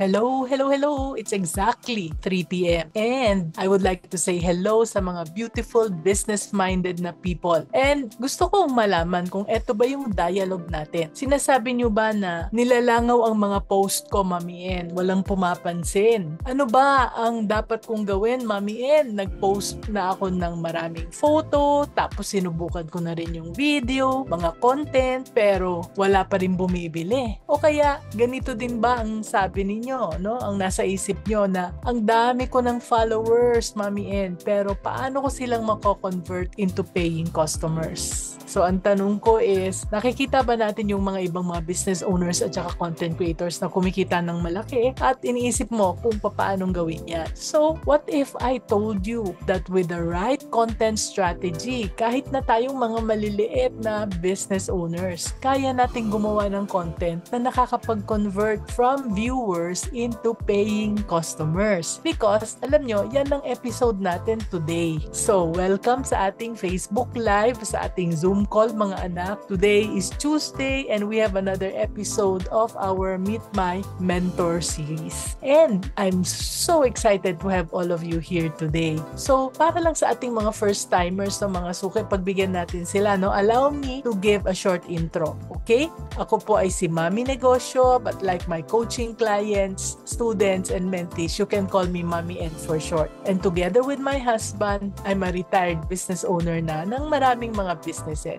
Hello, hello, hello! It's exactly 3 p.m. And I would like to say hello sa mga beautiful business-minded na people. And gusto kong malaman kung eto ba yung dialogue natin. Sinasabi nyo ba na nilalangaw ang mga post ko, Mami En? Walang pumapansin. Ano ba ang dapat kong gawin, Mami En? Nag-post na ako ng maraming photo, tapos sinubukan ko na rin yung video, mga content, pero wala pa rin bumibili. O kaya, ganito din ba ang sabi ninyo? No? Ang nasa isip nyo na ang dami ko ng followers, Mami En, pero paano ko silang mako-convert into paying customers? So, ang tanong ko is, nakikita ba natin yung mga ibang mga business owners at saka content creators na kumikita ng malaki at iniisip mo kung paanong gawin yan? So, what if I told you that with the right content strategy, kahit na tayong mga maliliit na business owners, kaya nating gumawa ng content na nakakapag-convert from viewers into paying customers? Because, alam nyo, yan ang episode natin today. So, welcome sa ating Facebook Live, sa ating Zoom call, mga anak. Today is Tuesday and we have another episode of our Meet My Mentor series. And I'm so excited to have all of you here today. So, para lang sa ating mga first-timers, no, mga suki, pagbigyan natin sila, no? Allow me to give a short intro, okay? Ako po ay si Mami Negosyo, but like my coaching clients, students, and mentees, you can call me Mami N for short. And together with my husband, I'm a retired business owner na ng maraming mga businesses.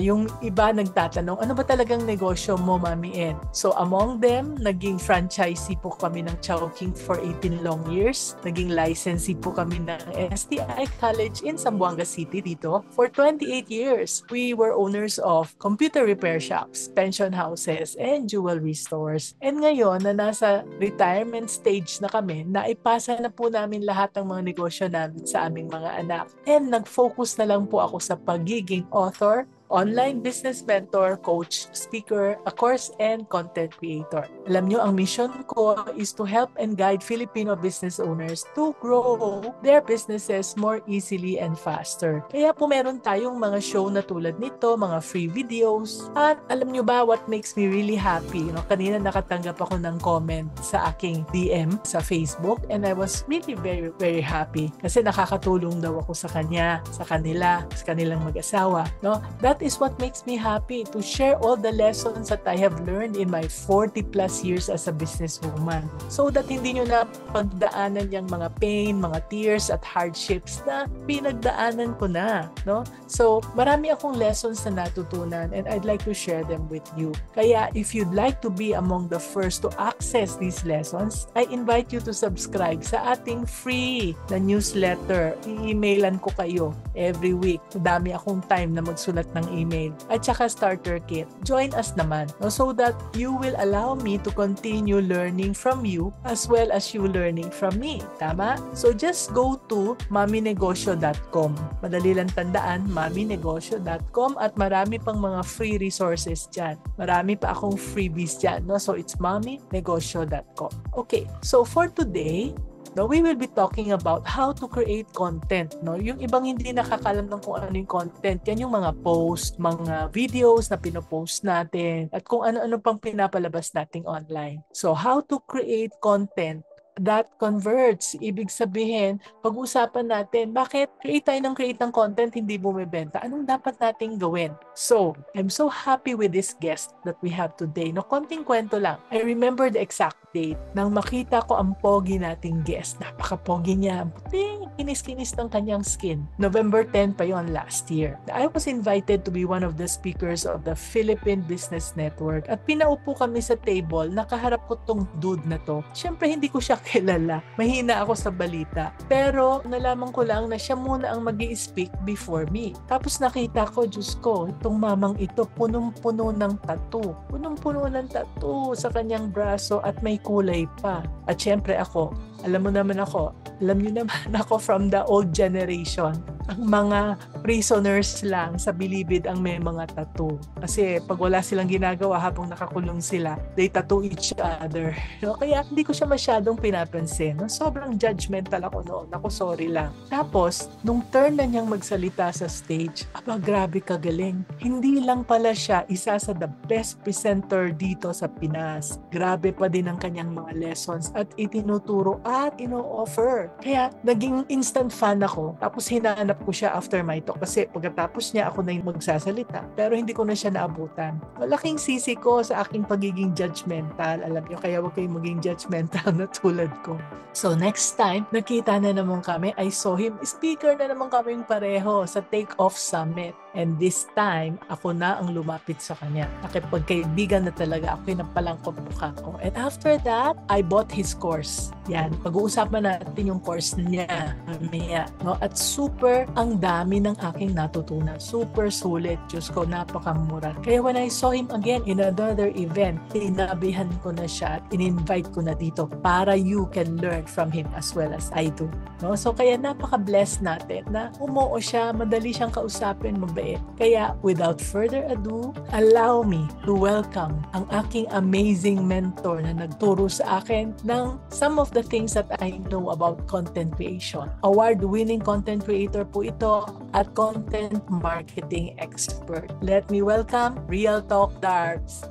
Yung iba nagtatanong, ano ba talagang negosyo mo, Mami N? So among them, naging franchisee po kami ng Chowking for 18 long years. Naging licensee po kami ng STI College in Zamboanga City dito for 28 years. We were owners of computer repair shops, pension houses, and jewelry stores. And ngayon na nasa retirement stage na kami, naipasa na po namin lahat ng mga negosyo namin sa aming mga anak. And nag-focus na lang po ako sa pagiging author, online business mentor, coach, speaker, of course, and content creator. Alam nyo, ang mission ko is to help and guide Filipino business owners to grow their businesses more easily and faster. Kaya po meron tayong mga show na tulad nito, mga free videos. At alam nyo ba what makes me really happy? No? Kanina nakatanggap ako ng comment sa aking DM sa Facebook and I was really very, very happy kasi nakakatulong daw ako sa kanya, sa kanila, sa kanilang mag-asawa. No? That is what makes me happy, to share all the lessons that I have learned in my 40 plus years as a businesswoman. So that hindi nyo na pagdaanan yung mga pain, mga tears at hardships na pinagdaanan ko na. No? So marami akong lessons na natutunan and I'd like to share them with you. Kaya if you'd like to be among the first to access these lessons, I invite you to subscribe sa ating free na newsletter. I-emailan ko kayo every week. Dami akong time na magsulat ng email at saka starter kit. Join us naman, no, so that you will allow me to continue learning from you as well as you learning from me. Tama? So just go to maminegosyo.com. Madali lang tandaan, maminegosyo.com, at marami pang mga free resources dyan. Marami pa akong freebies dyan. No? So it's maminegosyo.com. Okay, so for today, no, we will be talking about how to create content. No? Yung ibang hindi nakakalam ng kung ano yung content, yan yung mga post, mga videos na pinopost natin, at kung ano-ano pang pinapalabas nating online. So, how to create content that converts. Ibig sabihin, pag-usapan natin, bakit create ng content, hindi bumibenta? Anong dapat nating gawin? So, I'm so happy with this guest that we have today. No, konting kwento lang. I remember the exact date nang makita ko ang pogi nating guest. Napaka-pogi niya. Puting, kinis-kinis ng kanyang skin. November 10 pa yon last year. I was invited to be one of the speakers of the Philippine Business Network at pinaupo kami sa table, nakaharap ko tong dude na to. Siyempre, hindi ko siya kilala. Mahina ako sa balita. Pero, nalaman ko lang na siya muna ang mag-i-speak before me. Tapos nakita ko, Diyos ko, itong mamang ito, punong-puno ng tattoo. Punong-puno ng tattoo sa kanyang braso at may kulay pa. At syempre ako, alam niyo naman ako from the old generation. ang mga prisoners lang sa bilibid ang may mga tattoo. Kasi pag wala silang ginagawa habang nakakulong sila, they tattoo each other. No? Kaya hindi ko siya masyadong pinapansin. No? Sobrang judgmental ako noon. Ako, sorry lang. Tapos, nung turn na niyang magsalita sa stage, grabe kagaling. Hindi lang pala siya isa sa the best presenter dito sa Pinas. Grabe pa din ang kanyang mga lessons at itinuturo at ino-offer. Kaya naging instant fan ako. Tapos hinanap ko siya after my talk kasi pagkatapos niya ako na yung magsasalita. Pero hindi ko na siya naabutan. Malaking sisi ko sa aking pagiging judgmental. Alam niyo, kaya huwag kayong maging judgmental na tulad ko. So next time, nakita na naman kami, I saw him. Speaker na naman kaming pareho sa Take-Off Summit. And this time, ako na ang lumapit sa kanya. Nakipagkaibigan na talaga ako, napalangkot mukha ko. And after that, I bought his course. Yan, pag-uusapan natin yung course niya. Mamaya, no? At super ang dami ng aking natutunan. Super sulit. Diyos ko, napakamura. Kaya when I saw him again in another event, inabihan ko na siya at in-invite ko na dito para you can learn from him as well as I do. No? So kaya napaka-blessed natin na umuo siya, madali siyang kausapin, mabait. Kaya without further ado, allow me to welcome ang aking amazing mentor na nagturo sa akin ng some of the things that I know about content creation. Award-winning content creator po ito at content marketing expert. Let me welcome Real Talk Darbs.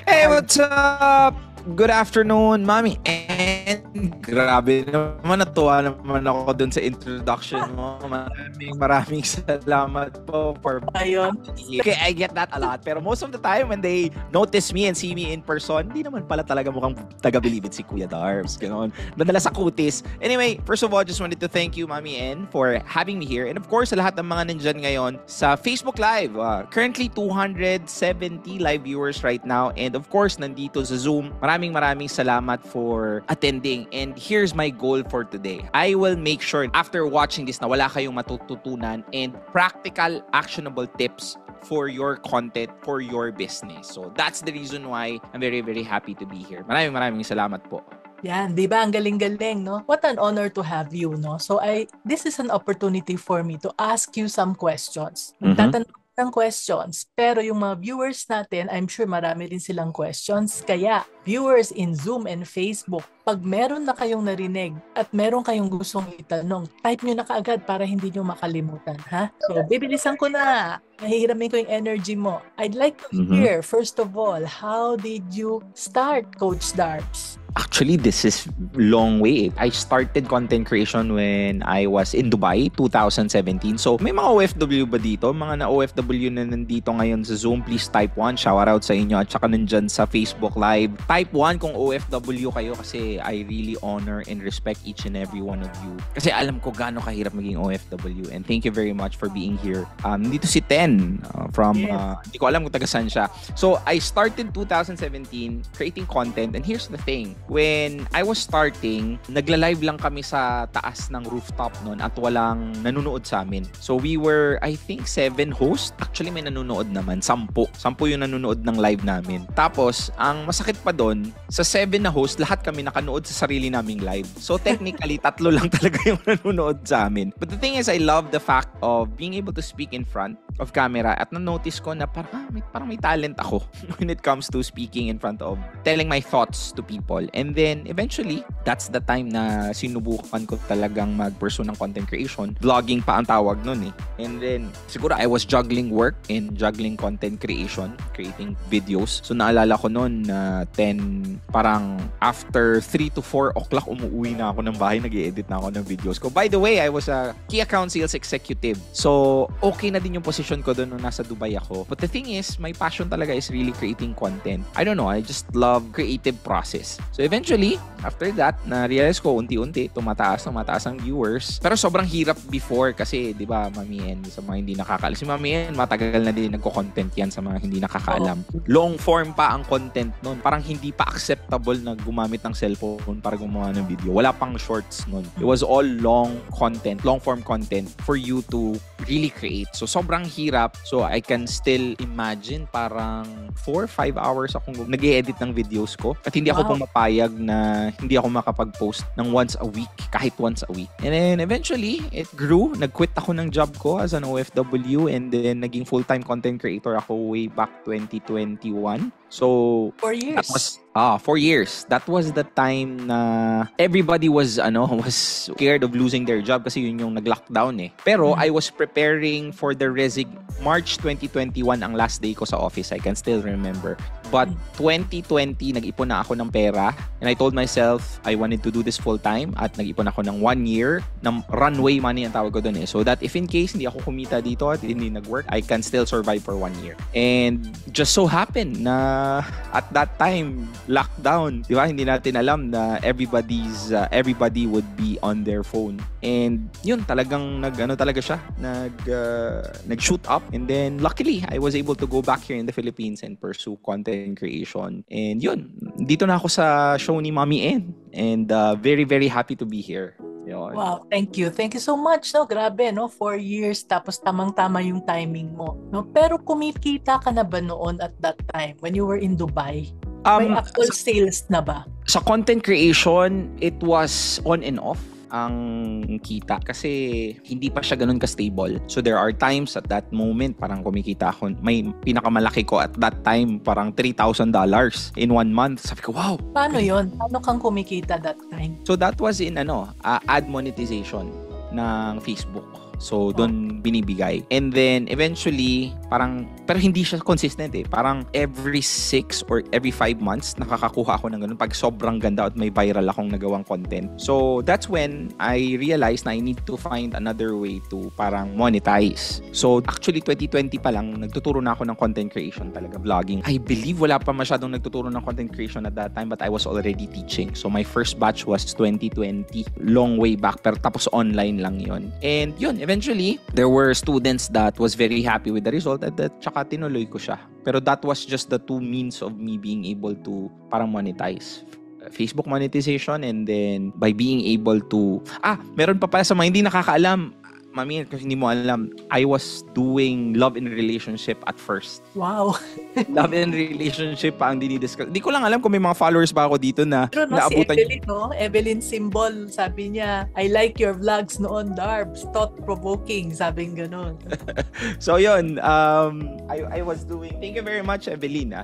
Hey, what's up? Good afternoon, Mami. And grabe naman, natuwa naman ako dun sa introduction mo. Maraming salamat po for ayun. Okay, I get that a lot. Pero most of the time when they notice me and see me in person, hindi naman pala talaga mukhang taga-Bilibid si Kuya Darbs. Ganon. Nadala sa kutis. Anyway, first of all, just wanted to thank you, Mami N, for having me here. And of course, sa lahat ng mga nandyan ngayon sa Facebook Live. Currently, 270 live viewers right now. And of course, nandito sa Zoom. Maraming salamat for attending. And here's my goal for today. I will make sure after watching this na wala kayong matututunan and practical, actionable tips for your content, for your business. So that's the reason why I'm very, very happy to be here. Maraming salamat po. Yan, di ba? Ang galing-galing, no? What an honor to have you, no? So this is an opportunity for me to ask you some questions. Tatanong ng questions. Pero yung mga viewers natin, I'm sure marami din silang questions. Kaya, viewers in Zoom and Facebook, pag meron na kayong narinig at meron kayong gustong itanong, type nyo na kaagad para hindi nyo makalimutan, ha? So, bibilisan ko na. Nahihiramin ko yung energy mo. I'd like to hear, first of all, how did you start, Coach Darbs? Actually, this is long way. I started content creation when I was in Dubai, 2017. So, may mga OFW ba dito? Mga na-OFW na nandito ngayon sa Zoom, please type 1. Shout out sa inyo. At saka nandyan sa Facebook Live. Type 1 kung OFW kayo kasi I really honor and respect each and every one of you. Kasi alam ko gaano kahirap maging OFW. And thank you very much for being here. Dito si Ten from, hindi ko alam kung taga saan siya. So, I started 2017 creating content. And here's the thing. When I was starting, nagla-live lang kami sa taas ng rooftop noon at walang nanonood sa amin. So we were, I think, 7 hosts. Actually, may nanonood naman. 10 yung nanonood ng live namin. Tapos, ang masakit pa doon, sa 7 na host, lahat kami nakanood sa sarili naming live. So technically, 3 lang talaga yung nanonood sa amin. But the thing is, I love the fact of being able to speak in front of camera at na-notice ko na parang may talent ako when it comes to speaking in front of, telling my thoughts to people. And then, eventually, that's the time na sinubukan ko talagang mag-pursue ng content creation. Vlogging pa ang tawag nun eh. And then, siguro I was juggling work and juggling content creation, creating videos. So, naalala ko nun na parang after 3 to 4 o'clock, umuwi na ako ng bahay, nag-i-edit na ako ng videos ko. By the way, I was a key account sales executive. So, okay na din yung position ko doon nung nasa Dubai ako. But the thing is, my passion talaga is really creating content. I don't know, I just love creative process. So, eventually, after that, na-realize ko unti-unti tumataas ang viewers. Pero sobrang hirap before kasi, di ba, Mami N, sa mga hindi nakakaalam. Si Mami N, matagal na din nagko-content yan sa mga hindi nakakaalam. Long form pa ang content nun. Parang hindi pa acceptable na gumamit ng cellphone para gumawa ng video. Wala pang shorts nun. It was all long form content for you to really create. So, sobrang hirap. So I can still imagine parang 4 or 5 hours akong nag-e-edit ng videos ko. At hindi ako pumapayag na hindi ako makapag-post ng once a week, kahit once a week. And then eventually, it grew. Nag-quit ako ng job ko as an OFW and then naging full-time content creator ako way back 2021. So 4 years. That was 4 years. That was the time na everybody was scared of losing their job kasi yun yung nag-lockdown eh. Pero I was preparing for the March 2021 ang last day ko sa office. I can still remember. But 2020, nag-ipon na ako ng pera and I told myself I wanted to do this full time at nag-ipon ako ng 1 year ng runway money ang tawag ko doon eh. So that if in case hindi ako kumita dito at hindi nag-work, I can still survive for 1 year. And just so happened na at that time, lockdown, di ba? Hindi natin alam na everybody would be on their phone. And yun, talagang talaga siya, nag-shoot up. And then luckily, I was able to go back here in the Philippines and pursue content creation. And yun, dito na ako sa show ni Mommy N. And very, very happy to be here. Yun. Wow, thank you. Thank you so much. No, grabe, no? 4 years tapos tamang-tama yung timing mo. No? Pero kumikita ka na ba noon at that time when you were in Dubai? May actual sales na ba? Sa content creation, it was on and off ang kita kasi hindi pa siya ganun ka-stable. So there are times at that moment parang kumikita ako, may pinakamalaki ko at that time parang $3,000 in 1 month. Sabi ko, wow! Paano yon? Paano kang kumikita that time? So that was in ad monetization ng Facebook. So, doon binibigay. And then, eventually, pero hindi siya consistent eh. Parang every 6 or every 5 months, nakakakuha ako ng ganun pag sobrang ganda at may viral akong nagawang content. So, that's when I realized na I need to find another way to parang monetize. So, actually, 2020 pa lang, nagtuturo na ako ng content creation talaga, vlogging. I believe wala pa masyadong nagtuturo ng content creation at that time, but I was already teaching. So, my first batch was 2020. Long way back, pero tapos online lang yon. And yun, eventually, there were students that was very happy with the result at tsaka tinuloy ko siya. Pero that was just the 2 means of me being able to parang monetize. Facebook monetization and then by being able to... meron pa pala sa mga hindi nakakaalam. Mami, kasi hindi mo alam, I was doing love and relationship at first. Wow. Love and relationship pa ang dinidiscuss. Hindi ko lang alam kung may mga followers ba ako dito na pero naabutan. Si Evelyn, no? Evelyn Symbol, sabi niya, I like your vlogs noon, Darbs. Thought-provoking, sabing ganun. So yun, I was doing, thank you very much, Evelyn.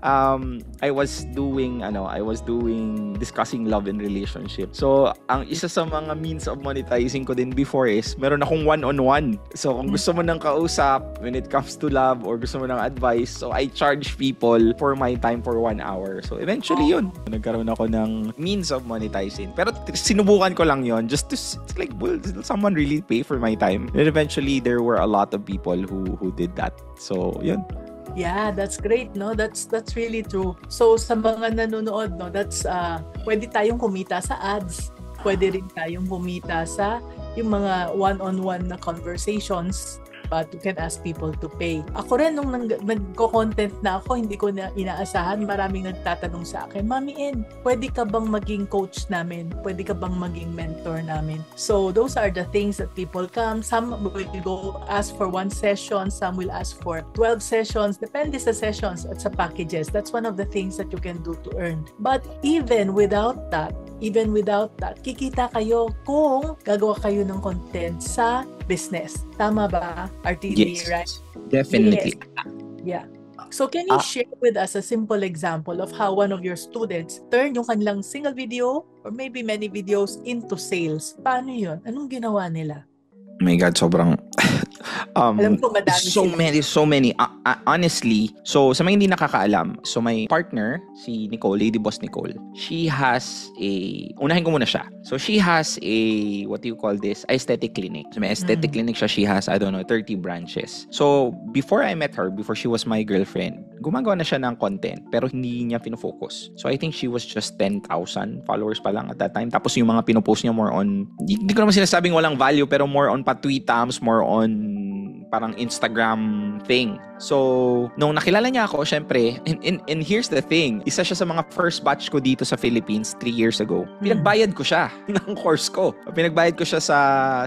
I was doing discussing love and relationship. So, ang isa sa mga means of monetizing ko din before is, meron akong one-on-one. So, kung gusto mo ng kausap when it comes to love or gusto mo ng advice, so I charge people for my time for 1 hour. So, eventually yun. Nagkaroon ako ng means of monetizing. Pero sinubukan ko lang yun just to, it's like, will someone really pay for my time? And eventually, there were a lot of people who did that. So, yun. Yeah, that's great, no? That's really true. So, sa mga nanonood, no, that's, pwede tayong kumita sa ads. Pwede rin tayong kumita sa yung mga one-on-one na conversations, but you can ask people to pay. Ako rin, nung nagko-content na ako, hindi ko na inaasahan, maraming nagtatanong sa akin, Mami N, pwede ka bang maging coach namin? Pwede ka bang maging mentor namin? So, those are the things that people come. Some will go ask for 1 session, some will ask for 12 sessions, depende sa sessions at sa packages. That's one of the things that you can do to earn. But even without that, kikita kayo kung gagawa kayo ng content sa business. Tama ba, RTD, yes, right? Definitely. Yes. Yeah. So can you share with us a simple example of how one of your students turned yung kanilang single video or maybe many videos into sales? Paano yun? Anong ginawa nila? Oh my God, sobrang alam ko madami so many. Honestly, so sa mga hindi nakakaalam, so my partner, si Nicole, Lady Boss Nicole, she has unahin ko muna siya. So she has what do you call this? Aesthetic clinic. So may aesthetic clinic siya. She has, 30 branches. So before I met her, before she was my girlfriend, gumagawa na siya ng content pero hindi niya pinofocus. So I think she was just 10,000 followers pa lang at that time. Tapos yung mga pinopost niya more on, hindi ko naman sinasabing walang value pero more on patweetams, more on parang Instagram thing. So, nung nakilala niya ako, syempre, and here's the thing, isa siya sa mga first batch ko dito sa Philippines 3 years ago. Pinagbayad ko siya ng course ko. Pinagbayad ko siya sa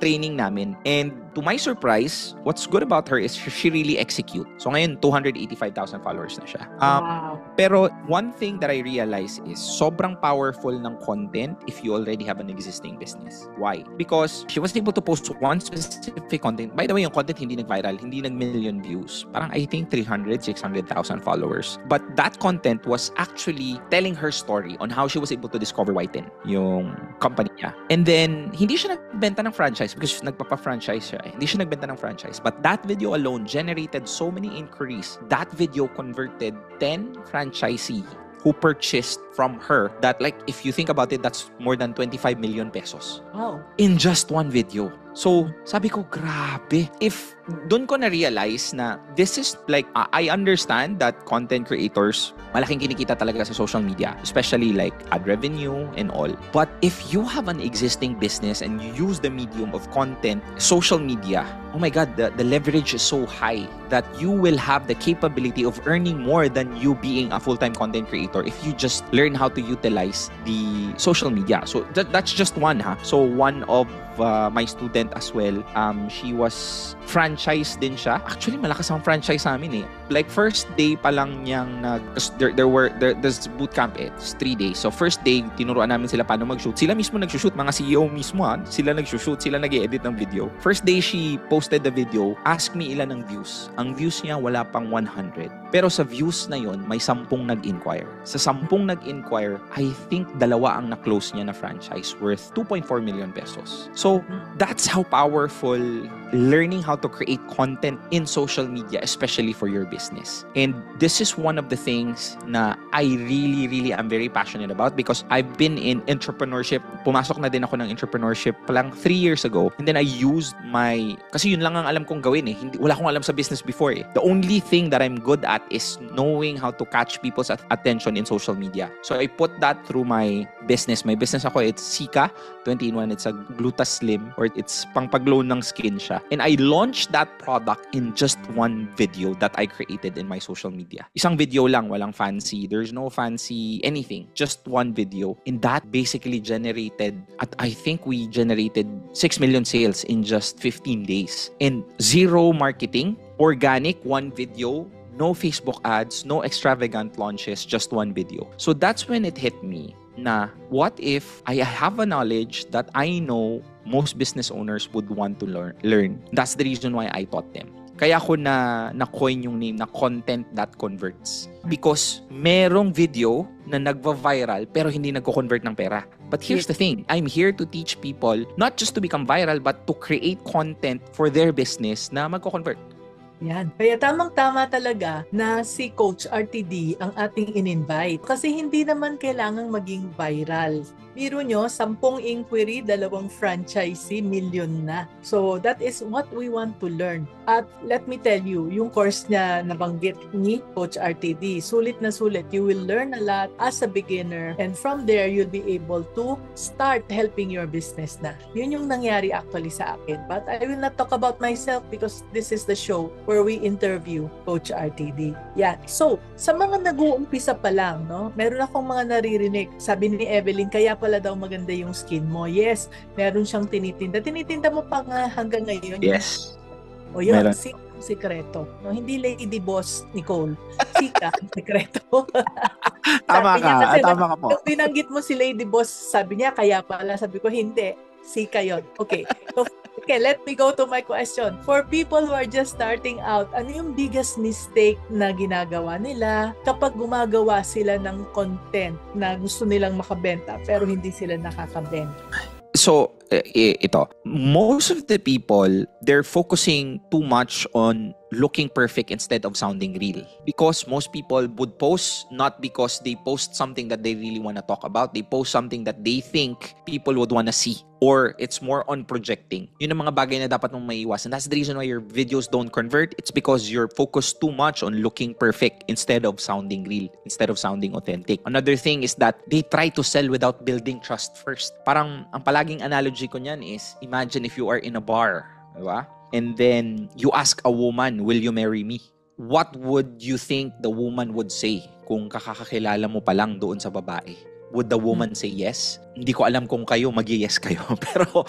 training namin. And to my surprise, what's good about her is she really execute. So ngayon, 285,000 followers na siya. Wow. Pero one thing that I realize is sobrang powerful ng content if you already have an existing business. Why? Because she was able to post one specific content. By the way, yung content hindi nag-viral, hindi nag-million views. Parang I think 300, 600,000 followers. But that content was actually telling her story on how she was able to discover Whiten, yung company niya. And then, hindi siya nagbenta ng franchise because nagpapa-franchise siya. Hindi siya nagbenta ng franchise. But that video alone generated so many inquiries. That video converted 10 franchisee who purchased from her that, like, if you think about it, that's more than 25 million pesos. Wow. In just one video. So, sabi ko, grabe. If doon ko na-realize na this is like, I understand that content creators, malaking kinikita talaga sa social media, especially like ad revenue and all. But if you have an existing business and you use the medium of content, social media, oh my God, the leverage is so high that you will have the capability of earning more than you being a full-time content creator if you just learn how to utilize the social media. So that's just one, ha. So one of my student as well, she was franchise din siya. Actually, malakas ang franchise sa amin eh. Like first day pa lang niyang there's bootcamp it's 3 days. So first day, tinuruan namin sila paano mag-shoot. Sila mismo nag-shoot, mga CEO mismo ha. Sila nag-shoot, sila nag-edit ng video. First day she posted the video, ask me ilan ang views. Ang views niya wala pang 100. Pero sa views na yon, may 10 nag-inquire. Sa 10 nag-inquire, I think 2 ang na-close niya na franchise worth 2.4 million pesos. So that's how powerful learning how to create content in social media, especially for your business. And this is one of the things na I really am very passionate about because I've been in entrepreneurship. Pumasok na din ako ng entrepreneurship lang 3 years ago. And then I used kasi yun lang ang alam kong gawin eh. Wala akong alam sa business before eh. The only thing that I'm good at is knowing how to catch people's attention in social media. So I put that through my business. My business ako, it's Sika 20-in-1. It's a Glutaslim, or it's pang-paglow ng skin siya. And I launched that product in just one video that I created in my social media. Isang video lang, walang fancy. There's no fancy anything. Just one video. And that basically generated, I think we generated 6 million sales in just 15 days. And zero marketing, organic, one video, no Facebook ads, no extravagant launches, just one video. So that's when it hit me na what if I have a knowledge that I know most business owners would want to learn. That's the reason why I taught them. Kaya ako na-coin yung name na Content That Converts. Because merong video na nagva-viral pero hindi nagko-convert ng pera. But here's the thing, I'm here to teach people not just to become viral but to create content for their business na magko-convert. Yan. Kaya tamang-tama talaga na si Coach RTD ang ating in-invite. Kasi hindi naman kailangang maging viral. Biro nyo, 10 inquiry, 2 franchisee, million na. So, that is what we want to learn. At let me tell you, yung course niya nabanggit ni Coach RTD, sulit na sulit. You will learn a lot as a beginner. And from there, you'll be able to start helping your business na. Yun yung nangyari actually sa akin. But I will not talk about myself because this is the show where we interview Coach RTD. Yan. So, sa mga nag-uumpisa pa lang, no, meron akong mga naririnig. Sabi ni Evelyn, kaya pala daw maganda yung skin mo. Yes, meron siyang tinitinda. Tinitinda mo pa nga hanggang ngayon. Yes. O yun, sikreto. No, hindi Lady Boss Nicole. Sika ang sikreto. Tama ka po. Nung binanggit mo si Lady Boss, sabi niya, kaya pala. Sabi ko, hindi. Sika yun. Okay. So, let me go to my question. For people who are just starting out, ano yung biggest mistake na ginagawa nila kapag gumagawa sila ng content na gusto nilang makabenta pero hindi sila nakakabenta? So, ito. Most of the people, they're focusing too much on looking perfect instead of sounding real. Because most people would post not because they post something that they really want to talk about. They post something that they think people would want to see. Or it's more on projecting. Yun ang mga bagay na dapat mong maiiwasan. That's the reason why your videos don't convert. It's because you're focused too much on looking perfect instead of sounding real, instead of sounding authentic. Another thing is that they try to sell without building trust first. Parang ang palaging analogy ko niyan is, imagine if you are in a bar, diba? and then you ask a woman, will you marry me? What would you think the woman would say kung kakakilala mo pa lang doon sa babae? Would the woman say yes? Hindi ko alam kung kayo mag-yes kayo. Pero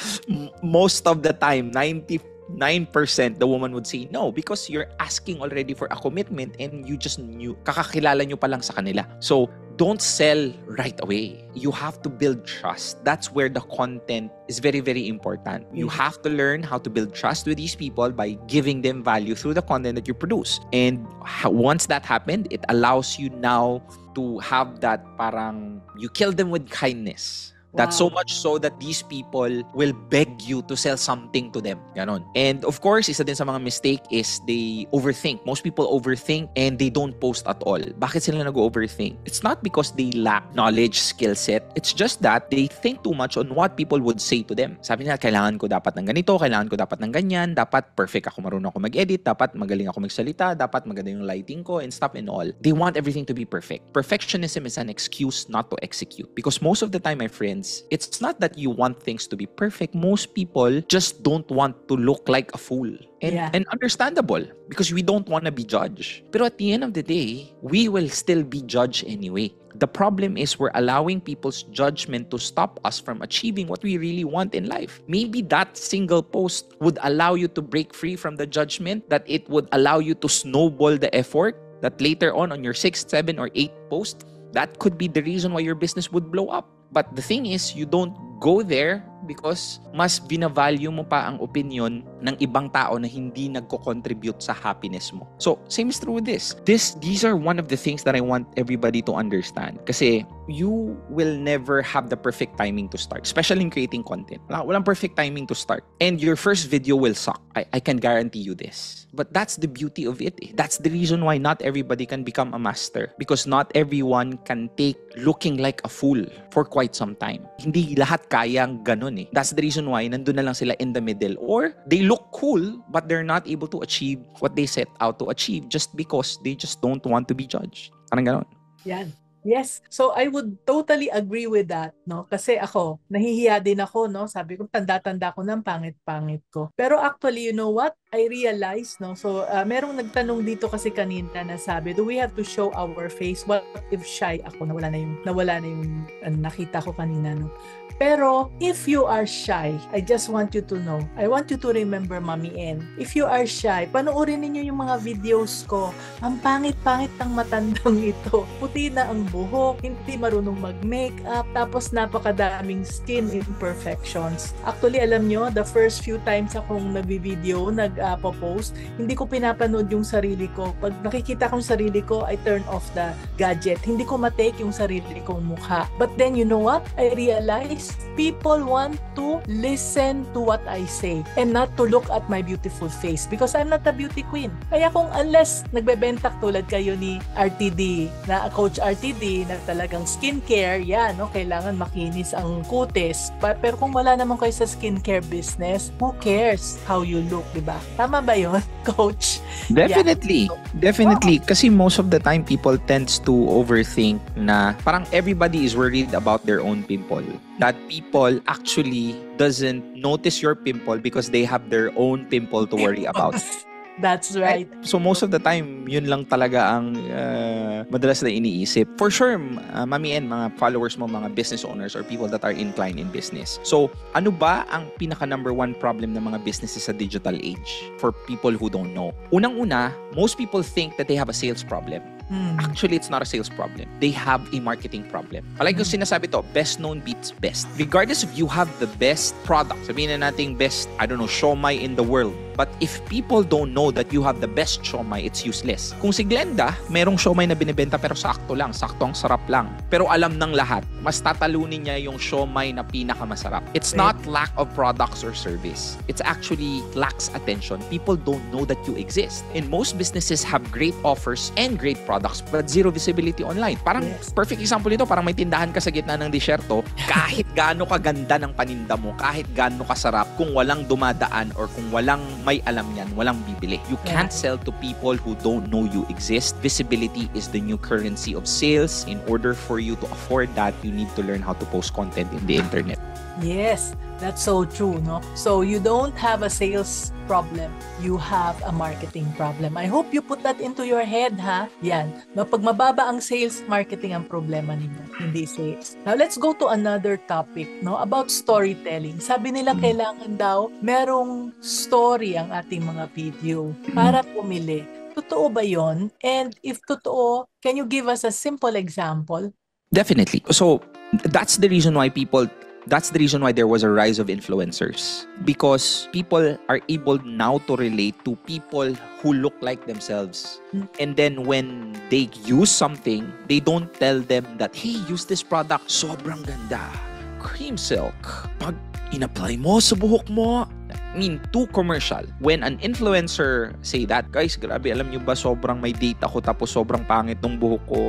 most of the time, 99% the woman would say no because you're asking already for a commitment and you just knew, kakakilala nyo pa lang sa kanila. So, don't sell right away. You have to build trust. That's where the content is very, very important. You have to learn how to build trust with these people by giving them value through the content that you produce. And once that happened, it allows you now to have that parang you kill them with kindness. That's so much so that these people will beg you to sell something to them. Ganon. And of course, isa din sa mga mistake is they overthink. Most people overthink and they don't post at all. Bakit sila nag-overthink? It's not because they lack knowledge, skill set. It's just that they think too much on what people would say to them. Sabi nila, kailangan ko dapat ng ganito, kailangan ko dapat ng ganyan, dapat perfect ako, marunong ako mag-edit, dapat magaling ako magsalita, dapat maganda yung lighting ko and stuff and all. They want everything to be perfect. Perfectionism is an excuse not to execute. Because most of the time, my friends, it's not that you want things to be perfect. Most people just don't want to look like a fool. And understandable because we don't want to be judged. Pero at the end of the day, we will still be judged anyway. The problem is we're allowing people's judgment to stop us from achieving what we really want in life. Maybe that single post would allow you to break free from the judgment, that it would allow you to snowball the effort, that later on your 6th, 7th, or 8th post, that could be the reason why your business would blow up. But the thing is, you don't go there because mas binavalue mo pa ang opinion ng ibang tao na hindi nagko-contribute sa happiness mo. So, same is true with this. These are one of the things that I want everybody to understand. Kasi you will never have the perfect timing to start, especially in creating content. Walang perfect timing to start. And your first video will suck. I can guarantee you this. But that's the beauty of it. That's the reason why not everybody can become a master. Because not everyone can take looking like a fool for quite some time. Hindi lahat kayang ganun eh. That's the reason why nandun na lang sila in the middle. Or they look cool but they're not able to achieve what they set out to achieve just because they just don't want to be judged. Parang ganun. Yan. Yes. So I would totally agree with that, no? Kasi ako, nahihiya din ako, no? Sabi ko, tanda-tanda ko ng pangit-pangit ko. Pero actually, you know what? I realized, no? So, merong nagtanong dito kasi kanina na sabi, do we have to show our face? What if shy ako? Nawala na yung nakita ko kanina, no? Pero, if you are shy, I just want you to know, I want you to remember, Mami N, if you are shy, panoorin ninyo yung mga videos ko. Ang pangit-pangit ng matandang ito. Puti na ang buhok, hindi marunong mag-makeup, tapos napakadaming skin imperfections. Actually, alam nyo, the first few times akong nag-video, nag-post, hindi ko pinapanood yung sarili ko. Pag nakikita ko yung sarili ko, I turn off the gadget. Hindi ko matake yung sarili kong mukha. But then, you know what? I realized people want to listen to what I say and not to look at my beautiful face because I'm not a beauty queen. Kaya kung unless nagbebentak tulad kayo ni RTD, na Coach RTD, na talagang skincare, yan, no? Kailangan makinis ang kutis. Pero kung wala naman kayo sa skincare business, who cares how you look, diba? Tama ba yun, Coach? Definitely. Yeah. Definitely. Kasi most of the time, people tends to overthink na parang everybody is worried about their own pimple. That people actually doesn't notice your pimple because they have their own pimple to worry about. That's right. So most of the time, yun lang talaga ang madalas na iniisip. For sure, Mami N, mga followers mo, mga business owners or people that are inclined in business. So, ano ba ang pinaka number one problem ng mga businesses sa digital age for people who don't know? Unang-una, most people think that they have a sales problem. Actually, it's not a sales problem. They have a marketing problem. Like yung sinasabi to, best known beats best. Regardless if you have the best product, sabihin na natin best, I don't know, siomai in the world. But if people don't know that you have the best siomai, it's useless. Kung si Glenda, merong siomai na binibenta pero sakto lang, sakto ang sarap lang. Pero alam ng lahat, mas tatalunin niya yung siomai na pinakamasarap. It's not lack of products or service. It's actually lacks attention. People don't know that you exist. And most businesses have great offers and great products but zero visibility online. Parang perfect example nito, parang may tindahan ka sa gitna ng disyerto, kahit gaano kaganda ng paninda mo, kahit gaano kasarap, kung walang dumadaan or kung walang may alam yan, walang bibili. You can't sell to people who don't know you exist. Visibility is the new currency of sales. In order for you to afford that, you need to learn how to post content in the internet. Yes. That's so true, no? So you don't have a sales problem. You have a marketing problem. I hope you put that into your head, ha? Yan. Pag mababa ang sales, marketing ang problema ninyo, hindi sales. Now, let's go to another topic, no? About storytelling. Sabi nila kailangan daw merong story ang ating mga video para pumili. Totoo ba yon? And if totoo, can you give us a simple example? Definitely. So that's the reason why there was a rise of influencers, because people are able now to relate to people who look like themselves. And then when they use something, they don't tell them that, hey, use this product, sobrang ganda, cream silk, pag in-apply mo sa buhok mo, I mean, too commercial. When an influencer say that, guys, grabe, alam nyo ba, sobrang may date ako tapos sobrang pangit ng buhok ko.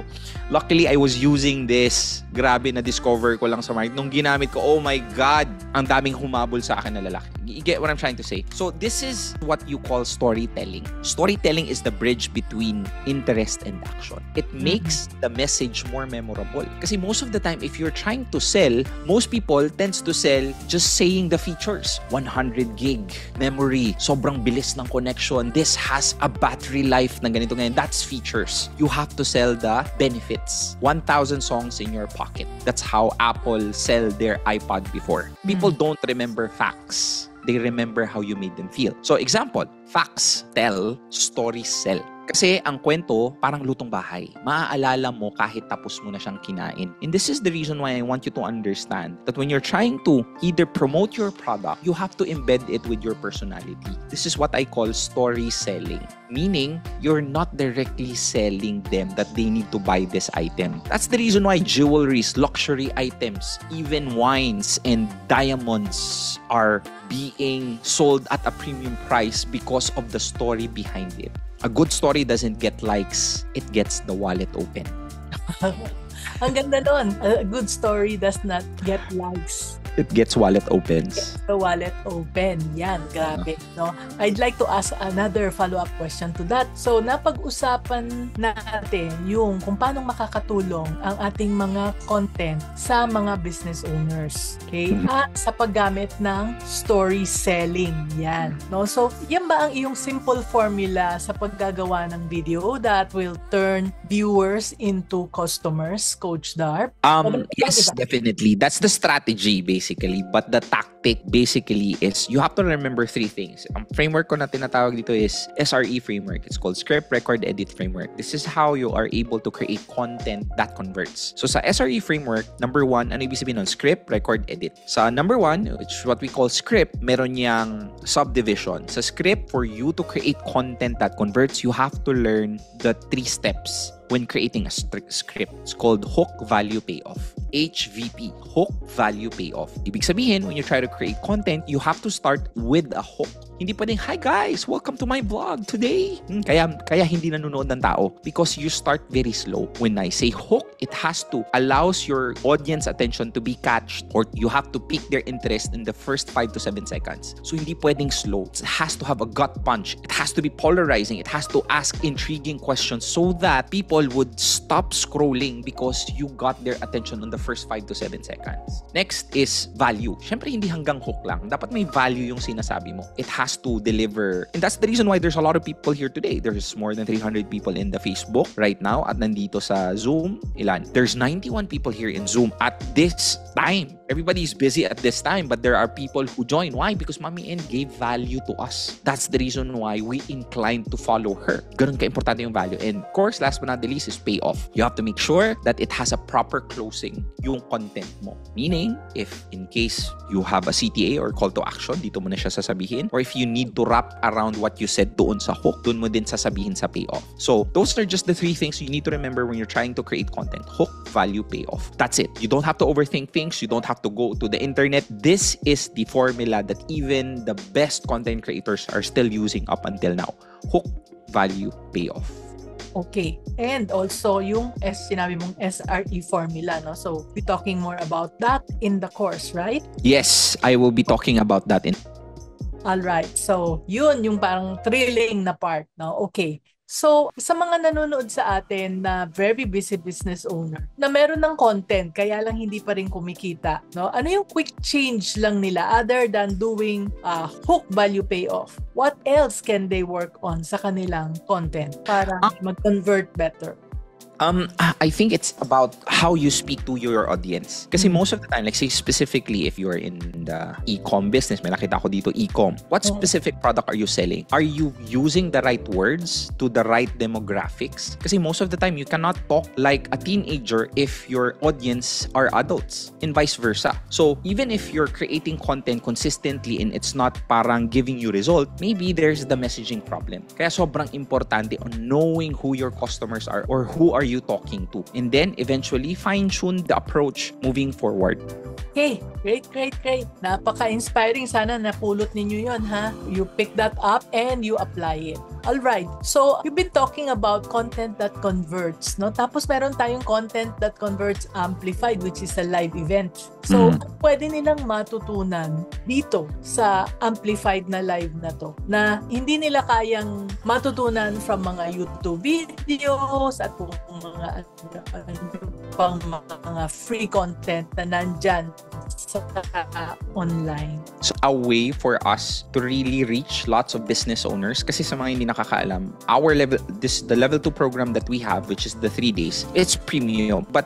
Luckily, I was using this. Grabe, na-discover ko lang sa market. Nung ginamit ko, oh my God, ang daming humabol sa akin na lalaki. You get what I'm trying to say? So, this is what you call storytelling. Storytelling is the bridge between interest and action. It makes the message more memorable. Kasi most of the time, if you're trying to sell, most people tends to sell just saying the features. 100 gig memory, sobrang bilis ng connection, this has a battery life na ganito ngayon. That's features. You have to sell the benefits. 1,000 songs in your pocket. That's how Apple sell their iPod before. People don't remember facts. They remember how you made them feel. So example, facts tell, stories sell. Kasi ang kwento, parang lutong bahay. Maaalala mo kahit tapos mo na siyang kinain. And this is the reason why I want you to understand that when you're trying to either promote your product, you have to embed it with your personality. This is what I call story selling. Meaning, you're not directly selling them that they need to buy this item. That's the reason why jewelries, luxury items, even wines and diamonds are being sold at a premium price because of the story behind it. A good story doesn't get likes, it gets the wallet open. Ang ganda nun. A good story does not get likes. It gets wallet opens. The wallet open. Yan, grabe. No? I'd like to ask another follow-up question to that. So, napag-usapan natin yung kung paano makakatulong ang ating mga content sa mga business owners. Okay? At sa paggamit ng story selling. Yan. No? So, yan ba ang iyong simple formula sa paggagawa ng video that will turn viewers into customers, Coach Darp? Yes, definitely. That's the strategy, basically. But the tactic, basically, is you have to remember three things. Ang framework ko na tinatawag dito is SRE framework. It's called Script, Record, Edit Framework. This is how you are able to create content that converts. So, sa SRE framework, number one, ano ibig sabihin nun? Script, Record, Edit. Sa number one, which is what we call script, meron niyang subdivision. Sa script, for you to create content that converts, you have to learn the 3 steps when creating a script. It's called Hook, Value, Payoff. HVP, Hook, Value, Payoff. Ibig sabihin, when you try to create content, you have to start with a hook. Hindi pwedeng, hi guys, welcome to my vlog today. Kaya hindi nanonood ng tao because you start very slow. When I say hook, it has to allows your audience attention to be catched, or you have to pique their interest in the first 5 to 7 seconds. So hindi pwedeng slow. It has to have a gut punch. It has to be polarizing. It has to ask intriguing questions so that people would stop scrolling because you got their attention on the first 5 to 7 seconds. Next is value. Syempre hindi hanggang hook lang. Dapat may value yung sinasabi mo. It has to deliver. And that's the reason why there's a lot of people here today. There's more than 300 people in the Facebook right now at nandito sa Zoom. Ilan? There's 91 people here in Zoom at this time. Everybody's busy at this time, but there are people who join. Why? Because Mami N gave value to us. That's the reason why we inclined to follow her. Ganun ka-importante yung value. And of course, last but not the least is payoff. You have to make sure that it has a proper closing yung content mo. Meaning, if in case you have a CTA or call to action, dito mo na siya sasabihin. Or if you need to wrap around what you said doon sa hook, doon mo din sasabihin sa payoff. So, those are just the 3 things you need to remember when you're trying to create content. Hook, value, payoff. That's it. You don't have to overthink things. You don't have to go to the internet. This is the formula that even the best content creators are still using up until now. Hook, value, payoff. Okay. And also, yung sinabi mong SRE formula, no? So, we're talking more about that in the course, right? Yes, I will be talking about that in... Alright. So, yun yung parang thrilling na part, no? Okay. So, sa mga nanonood sa atin na very busy business owner, na meron ng content, kaya lang hindi pa rin kumikita, no? Ano yung quick change lang nila other than doing hook value payoff? What else can they work on sa kanilang content para mag-convert better? I think it's about how you speak to your audience. Kasi most of the time, like say specifically if you're in the e-com business, may nakita ko dito e-com. What specific product are you selling? Are you using the right words to the right demographics? Kasi most of the time, you cannot talk like a teenager if your audience are adults and vice versa. So even if you're creating content consistently and it's not parang giving you result, maybe there's the messaging problem. Kaya sobrang importante on knowing who your customers are or who are you talking to, and then eventually fine-tune the approach moving forward. Okay, great. Napaka-inspiring. Sana napulot ninyo yon, ha? You pick that up and you apply it. All right. So, you've been talking about content that converts, no? Tapos meron tayong content that converts amplified, which is a live event. So, pwede nilang matutunan dito sa amplified na live na to na hindi nila kayang matutunan from mga YouTube videos at kung mga free content na nandyan sa online. So a way for us to really reach lots of business owners, kasi sa mga hindi nakakaalam, our level, the level 2 program that we have, which is the 3 days, it's premium. But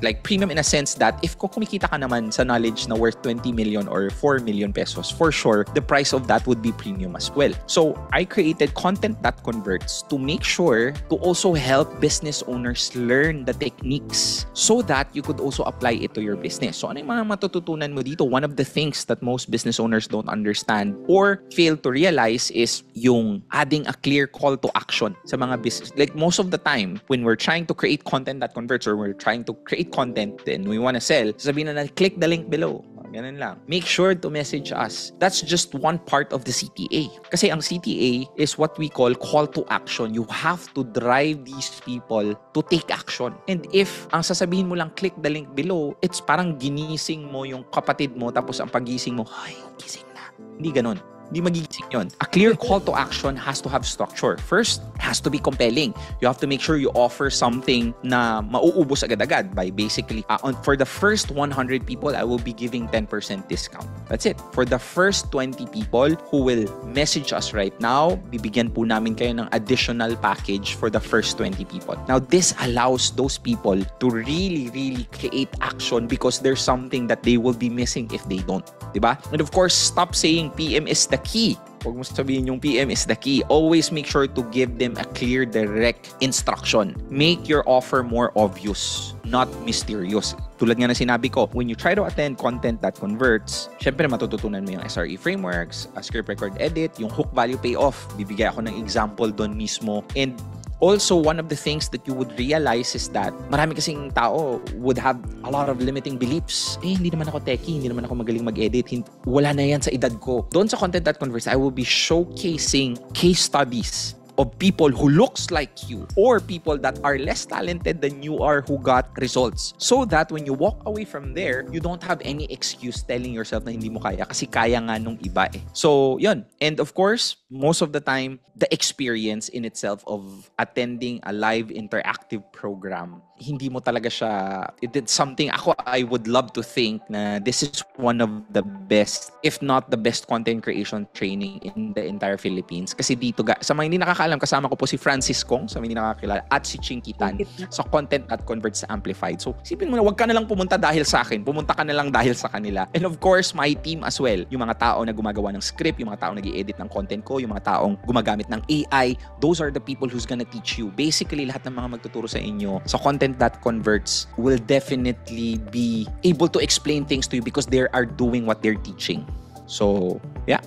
like premium in a sense that if kumikita ka naman sa knowledge na worth 20 million or 4 million pesos, for sure, the price of that would be premium as well. So I created content that converts to make sure to also help business owners learn the techniques so that you could also apply it to your business. So ano yung mga matututunan mo dito? One of the things that most business owners don't understand or fail to realize is yung adding a clear call to action sa mga business. Like most of the time, when we're trying to create content that converts or we're trying to create content and we want to sell, sabihin na click the link below. Ganun lang. Make sure to message us. That's just one part of the CTA. Kasi ang CTA is what we call to action. You have to drive these people to take action. And if ang sasabihin mo lang click the link below, it's parang ginising mo yung kapatid mo tapos ang pagising mo, ay, gising na. Hindi ganun. Hindi magigising yun. A clear call to action has to have structure. First, it has to be compelling. You have to make sure you offer something na mauubos agad-agad by basically, for the first 100 people, I will be giving 10% discount. That's it. For the first 20 people who will message us right now, bibigyan po namin kayo ng additional package for the first 20 people. Now, this allows those people to really, really create action because there's something that they will be missing if they don't. Diba? And of course, stop saying PM is the key. Huwag mo sabihin yung PM is the key. Always make sure to give them a clear, direct instruction. Make your offer more obvious, not mysterious. Tulad nga na sinabi ko, when you try to attend content that converts, syempre matututunan mo yung SRE frameworks, script record edit, yung hook value payoff. Bibigay ako ng example doon mismo. And also, one of the things that you would realize is that marami kasing tao would have a lot of limiting beliefs. Hindi naman ako techie, hindi naman ako magaling mag-edit. Wala na yan sa edad ko. Doon sa Content That Converts, I will be showcasing case studies of people who looks like you or people that are less talented than you are who got results. So that when you walk away from there, you don't have any excuse telling yourself na hindi mo kaya kasi kaya nga nung iba eh. So, yun. And of course, most of the time, the experience in itself of attending a live interactive program, hindi mo talaga siya, it's something, I would love to think na this is one of the best, if not the best content creation training in the entire Philippines. Kasi dito, sa mga hindi nakakaalam, kasama ko po si Francis Kong, sa mga hindi nakakilala, at si Chinky Tan sa Content That Converts Amplified. So, isipin mo na, wag ka na lang pumunta dahil sa akin, pumunta ka na lang dahil sa kanila. And of course, my team as well, yung mga tao na gumagawa ng script, yung mga tao na nag-i-edit ng content ko, yung mga taong gumagamit ng AI, those are the people who's gonna teach you. Basically, lahat ng mga magtuturo sa inyo sa Content That Converts will definitely be able to explain things to you because they are doing what they're teaching. So, yeah.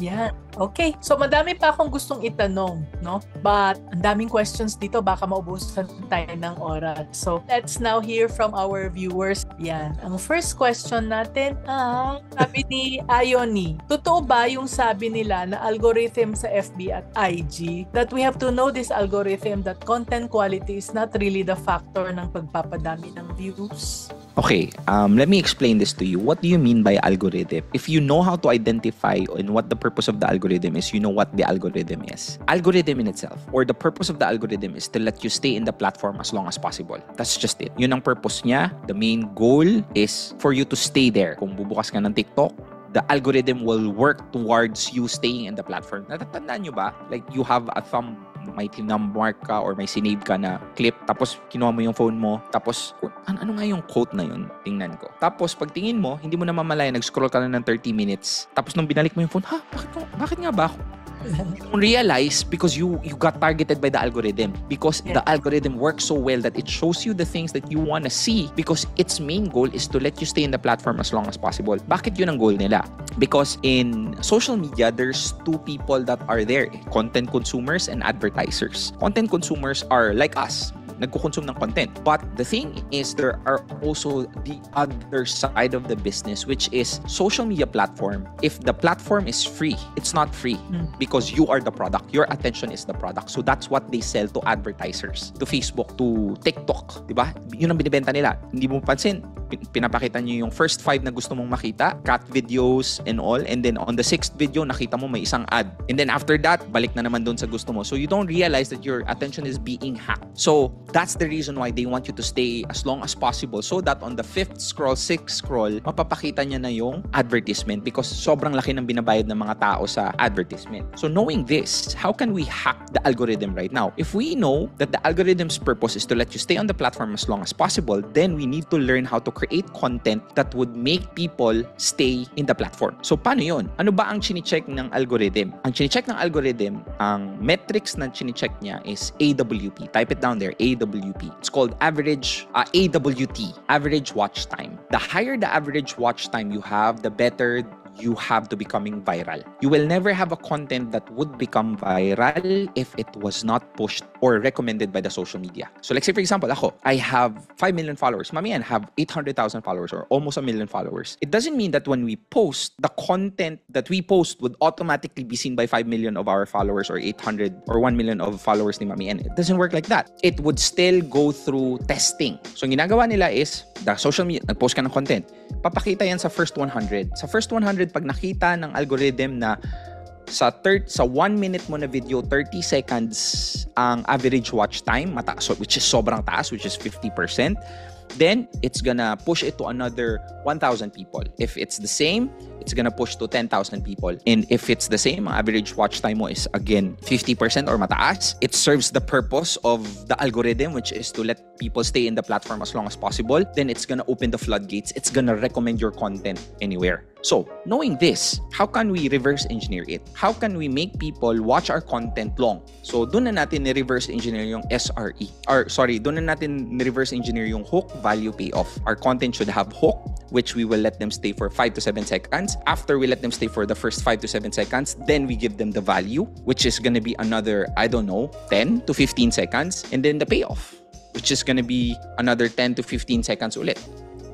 Yeah. Okay. So, madami pa akong gustong itanong, no? But, ang daming questions dito, baka maubusan tayo ng oras. So, let's now hear from our viewers. Yan. Ang first question natin, sabi ni Ioni, totoo ba yung sabi nila na algorithm sa FB at IG that we have to know this algorithm that content quality is not really the factor ng pagpapadami ng views? Okay, let me explain this to you. What do you mean by algorithm? If you know how to identify and what the purpose of the algorithm is, you know what the algorithm is. Algorithm in itself, or the purpose of the algorithm is to let you stay in the platform as long as possible. That's just it. Yun ang purpose niya. The main goal is for you to stay there. Kung bubukas ka ng TikTok, the algorithm will work towards you staying in the platform. Natatandaan nyo ba? Like you have a thumb, may tinammark ka or may sinave ka na clip, tapos kinuha mo yung phone mo, tapos ano nga yung quote na yun? Tingnan ko. Tapos pagtingin mo, hindi mo na mamalaya, nag-scroll ka na ng 30 minutes. Tapos nung binalik mo yung phone, bakit nga ba ako? You don't realize because you got targeted by the algorithm, because the algorithm works so well that it shows you the things that you want to see, because its main goal is to let you stay in the platform as long as possible. Bakit yun ang goal nila? Because in social media, there's two people that are there, content consumers and advertisers. Content consumers are like us, nagko-consume ng content. But the thing is, there are also the other side of the business, which is social media platform. If the platform is free, it's not free because you are the product. Your attention is the product. So that's what they sell to advertisers, to Facebook, to TikTok. Diba? Yun ang binibenta nila. Hindi mo pansin, pinapakita nyo yung first 5 na gusto mong makita, cat videos and all, and then on the 6th video, nakita mo may isang ad. And then after that, balik na naman dun sa gusto mo. So you don't realize that your attention is being hacked. So that's the reason why they want you to stay as long as possible, so that on the 5th scroll, 6th scroll, mapapakita niya na yung advertisement, because sobrang laki ng binabayad ng mga tao sa advertisement. So knowing this, how can we hack the algorithm right now? If we know that the algorithm's purpose is to let you stay on the platform as long as possible, then we need to learn how to create content that would make people stay in the platform. So paano yun? Ano ba ang chine-check ng algorithm? Ang chine-check ng algorithm, ang metrics na chine-check niya is AWP. Type it down there, AWP. It's called average, AWT, average watch time. The higher the average watch time you have, the better you have to becoming viral. You will never have a content that would become viral if it was not pushed or recommended by the social media. So like say for example, ako, I have 5 million followers. Mamian have 800,000 followers or almost 1 million followers. It doesn't mean that when we post, the content that we post would automatically be seen by 5 million of our followers or 800 or 1 million of followers ni Mami N. It doesn't work like that. It would still go through testing. So ang ginagawa nila is, the social media, nag-post ka ng content, papakita yan sa first 100. Sa first 100, pag nakita ng algorithm na sa 1 minute mo na video, 30 seconds ang average watch time, mataas, which is sobrang taas, which is 50%, then it's gonna push it to another 1,000 people. If it's the same, it's gonna push to 10,000 people. And if it's the same, average watch time mo is again 50% or mataas, it serves the purpose of the algorithm, which is to let people stay in the platform as long as possible. Then it's gonna open the floodgates. It's gonna recommend your content anywhere. So, knowing this, how can we reverse engineer it? How can we make people watch our content long? So, doon na natin ni-reverse engineer yung SRE. Doon na natin ni-reverse engineer yung hook, value, payoff. Our content should have hook, which we will let them stay for 5 to 7 seconds. After we let them stay for the first 5 to 7 seconds, then we give them the value, which is gonna be another, 10 to 15 seconds. And then the payoff, which is gonna be another 10 to 15 seconds ulit.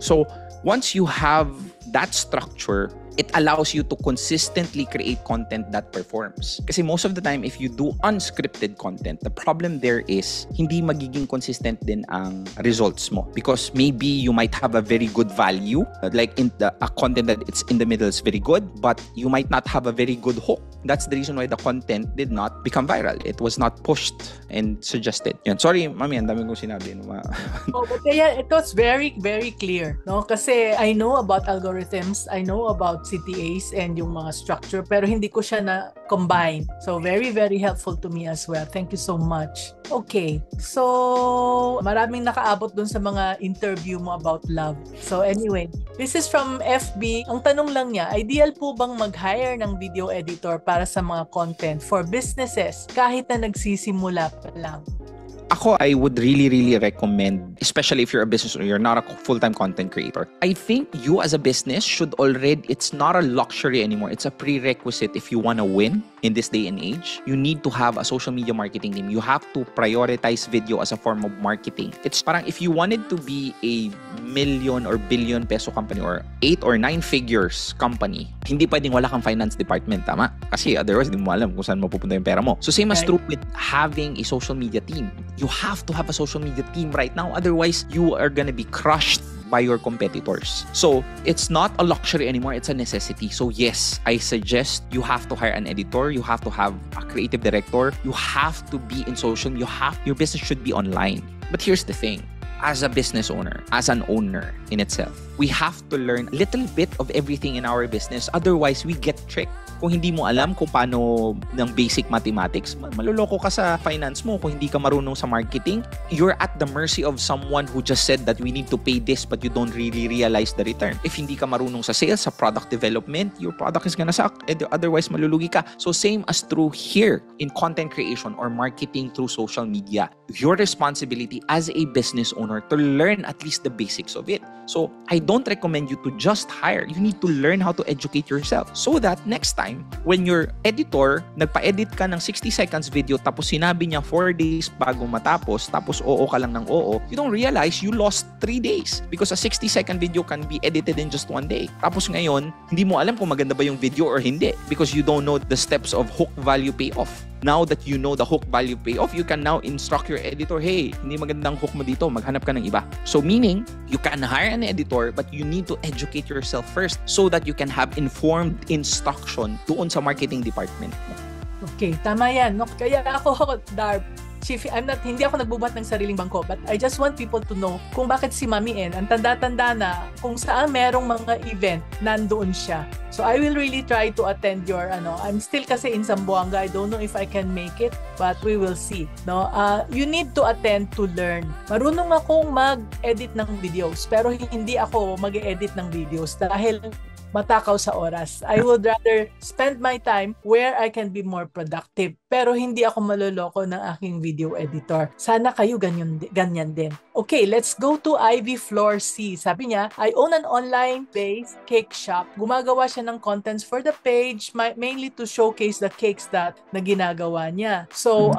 So, once you have that structure, it allows you to consistently create content that performs. Kasi most of the time, if you do unscripted content, the problem there is hindi magiging consistent din ang results mo. Because maybe you might have a very good value, like a content that it's in the middle is very good, but you might not have a very good hook. That's the reason why the content did not become viral. It was not pushed and suggested. Yan. Sorry, Mami, ang dami kong sinabi. But yeah, it was very, very clear. No? Kasi I know about algorithms, I know about CTAs and yung mga structure, pero hindi ko siya na-combine. So, very, very helpful to me as well. Thank you so much. Okay. So, maraming nakaabot dun sa mga interview mo about love. So, anyway, this is from FB. Ang tanong lang niya, ideal po bang mag-hire ng video editor para sa mga content for businesses kahit na nagsisimula pa lang? Ako, I would really, really recommend, especially if you're a business or you're not a full-time content creator, I think you as a business should already, it's not a luxury anymore. It's a prerequisite if you want to win in this day and age. You need to have a social media marketing team. You have to prioritize video as a form of marketing. It's parang if you wanted to be a million or billion peso company or 8 or 9 figures company, hindi pwedeng wala kang finance department, tama? Kasi otherwise, hindi mo alam kung saan mapupunta yung pera mo. So same as true with having a social media team. You have to have a social media team right now. Otherwise, you are gonna be crushed by your competitors. So it's not a luxury anymore, it's a necessity. So yes, I suggest you have to hire an editor, you have to have a creative director, you have to be in social, your business should be online. But here's the thing, as a business owner, as an owner in itself, we have to learn a little bit of everything in our business. Otherwise, we get tricked. Kung hindi mo alam kung paano ng basic mathematics, maluloko ka sa finance mo. Kung hindi ka marunong sa marketing, you're at the mercy of someone who just said that we need to pay this but you don't really realize the return. If hindi ka marunong sa sales, sa product development, your product is gonna suck. Otherwise, malulugi ka. So same as true here in content creation or marketing through social media. Your responsibility as a business owner to learn at least the basics of it. So I don't recommend you to just hire. You need to learn how to educate yourself so that next time, when your editor, nagpa-edit ka ng 60 seconds video tapos sinabi niya 4 days bago matapos tapos oo ka lang ng oo, you don't realize you lost 3 days because a 60-second video can be edited in just 1 day. Tapos ngayon, hindi mo alam kung maganda ba yung video or hindi because you don't know the steps of hook value payoff. Now that you know the hook value payoff, you can now instruct your editor, hey, hindi magandang hook mo dito, maghanap ka ng iba. So meaning, you can hire an editor but you need to educate yourself first so that you can have informed instruction doon sa marketing department mo. Okay, tama yan. No? Kaya ako, Darb, Chief, hindi ako nagbubuhat ng sariling bangko, but I just want people to know kung bakit si Mami N, ang tanda-tanda na kung saan merong mga event, nandoon siya. So I will really try to attend your, I'm still kasi in Zamboanga, I don't know if I can make it, but we will see. No, you need to attend to learn. Marunong akong mag-edit ng videos, pero hindi ako mag-edit ng videos dahil matakaw sa oras. I would rather spend my time where I can be more productive. Pero hindi ako maloloko ng aking video editor. Sana kayo ganyan din. Okay, let's go to Ivy Floor C. Sabi niya, I own an online-based cake shop. Gumagawa siya ng contents for the page, mainly to showcase the cakes na ginagawa niya. So,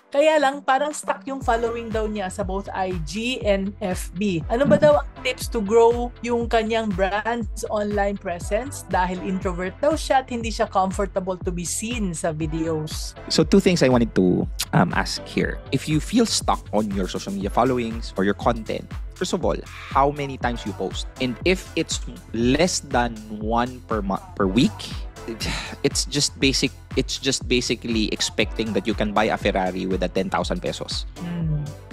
kaya lang parang stuck yung following daw niya sa both IG and FB. Ano ba daw ang tips to grow yung kanyang brand's online presence dahil introvert daw siya at hindi siya comfortable to be seen sa videos? So 2 things I wanted to ask here. If you feel stuck on your social media followings or your content, first of all, how many times you post? And if it's less than 1 per week, it's just basically expecting that you can buy a Ferrari with a 10,000 pesos.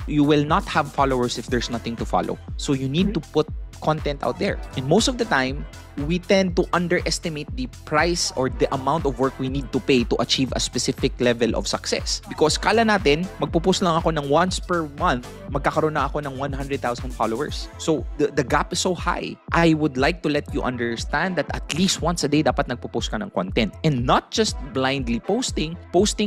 You will not have followers if there's nothing to follow. So you need to put content out there. And most of the time, we tend to underestimate the price or the amount of work we need to pay to achieve a specific level of success. Because kala natin, magpo-post lang ako ng once per month, magkakaroon na ako ng 100,000 followers. So, the gap is so high. I would like to let you understand that at least once a day, dapat nagpo-post ka ng content. And not just blindly posting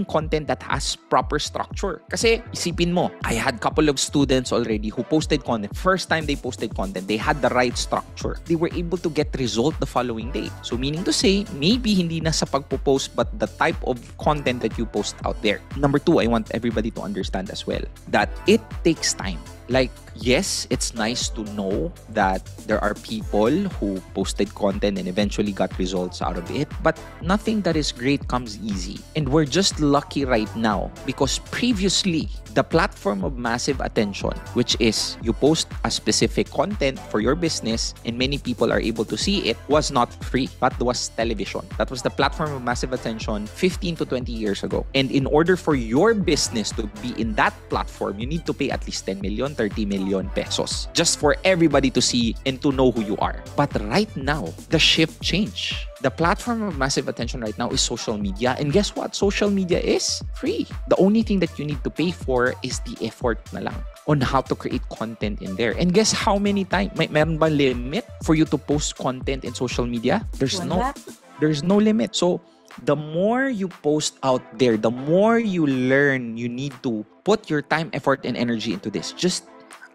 content that has proper structure. Kasi, isipin mo, I had couple of students already who posted content. First time they posted content, they had the right structure. They were able to get results the following day. So meaning to say, maybe hindi na sa pagpo-post but the type of content that you post out there. Number 2, I want everybody to understand as well that it takes time. Like, yes, it's nice to know that there are people who posted content and eventually got results out of it, but nothing that is great comes easy. And we're just lucky right now because previously, the platform of massive attention, which is you post a specific content for your business and many people are able to see it, was not free. That was television. That was the platform of massive attention 15 to 20 years ago. And in order for your business to be in that platform, you need to pay at least 10 million, 30 million pesos just for everybody to see and to know who you are. But right now, the shift changed. The platform of massive attention right now is social media. And guess what? Social media is free. The only thing that you need to pay for is the effort na lang on how to create content in there. And guess how many times? Meron ba limit for you to post content in social media? There's no limit. So, the more you post out there, the more you learn, you need to put your time, effort, and energy into this.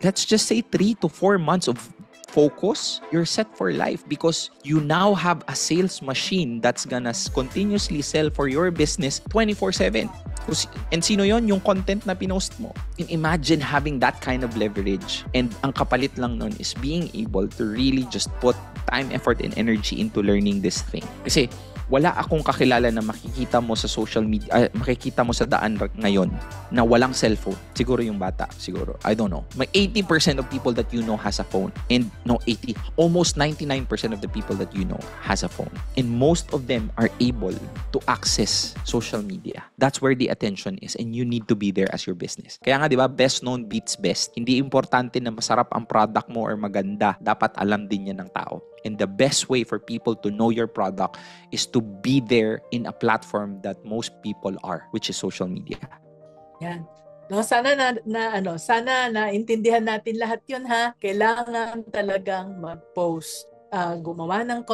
Let's just say 3 to 4 months of focus, you're set for life because you now have a sales machine that's gonna continuously sell for your business 24/7. And sino yon? Yung content na pinost mo. And imagine having that kind of leverage. And ang kapalit lang nun is being able to really just put time, effort, and energy into learning this thing. Kasi wala akong kakilala na makikita mo sa social media, makikita mo sa daan ngayon na walang cellphone. Siguro yung bata, siguro. I don't know. May 80% of people that you know has a phone. And no, 80. Almost 99% of the people that you know has a phone. And most of them are able to access social media. That's where the attention is. And you need to be there as your business. Kaya nga, di ba, best known beats best. Hindi importante na masarap ang product mo or maganda. Dapat alam din yan ng tao. And the best way for people to know your product is to be there in a platform that most people are, which is social media. Yan. No, sana sana naintindihan natin lahat 'yun ha. Kailangan talagang mag-post, gumawa ng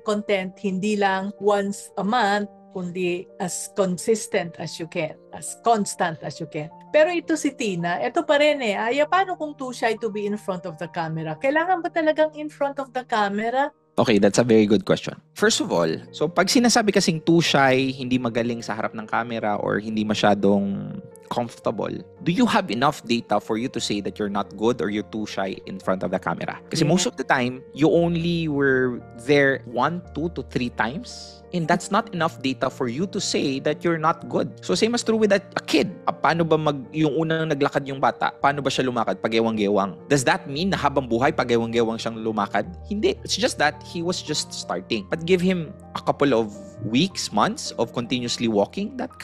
content hindi lang once a month, kundi as consistent as you can, as constant as you can. Pero ito si Tina, ito pa rin paano kung too shy to be in front of the camera? Kailangan ba talagang in front of the camera? Okay, that's a very good question. First of all, so pag sinasabi kasing too shy, hindi magaling sa harap ng camera or hindi masyadong comfortable, do you have enough data for you to say that you're not good or you're too shy in front of the camera? Kasi most of the time, you only were there 1, 2 to 3 times. And that's not enough data for you to say that you're not good. So same as true with a kid. Paano ba yung unang naglakad yung bata? Paano ba siya lumakad? Pagewang-gewang. Does that mean na habang buhay, pagewang-gewang siyang lumakad? Hindi. It's just that he was just starting. But give him a couple of weeks, months of continuously walking, that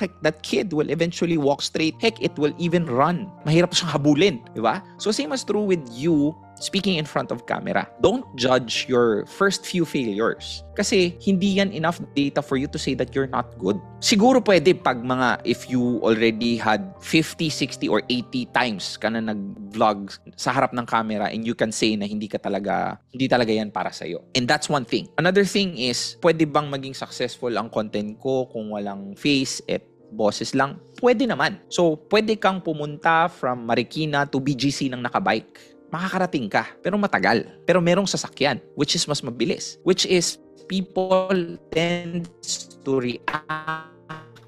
kid will eventually walk straight. Heck, it will even run. Mahirap siyang habulin. Diba? So same as true with you speaking in front of camera. Don't judge your first few failures. Kasi hindi yan enough data for you to say that you're not good. Siguro pwede pag if you already had 50, 60, or 80 times ka na nag-vlog sa harap ng camera and you can say na hindi talaga yan para sa'yo. And that's one thing. Another thing is, pwede bang maging successful ang content ko kung walang face at boses lang? Pwede naman. So, pwede kang pumunta from Marikina to BGC ng nakabike. Makakarating ka, pero matagal. Pero merong sasakyan, which is mas mabilis. Which is, people tend to react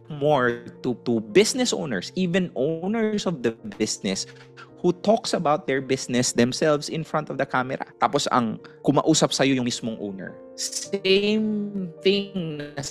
more to business owners, even owners of the business, who talks about their business themselves in front of the camera. Tapos ang kumausap sa'yo yung mismong owner. Same thing na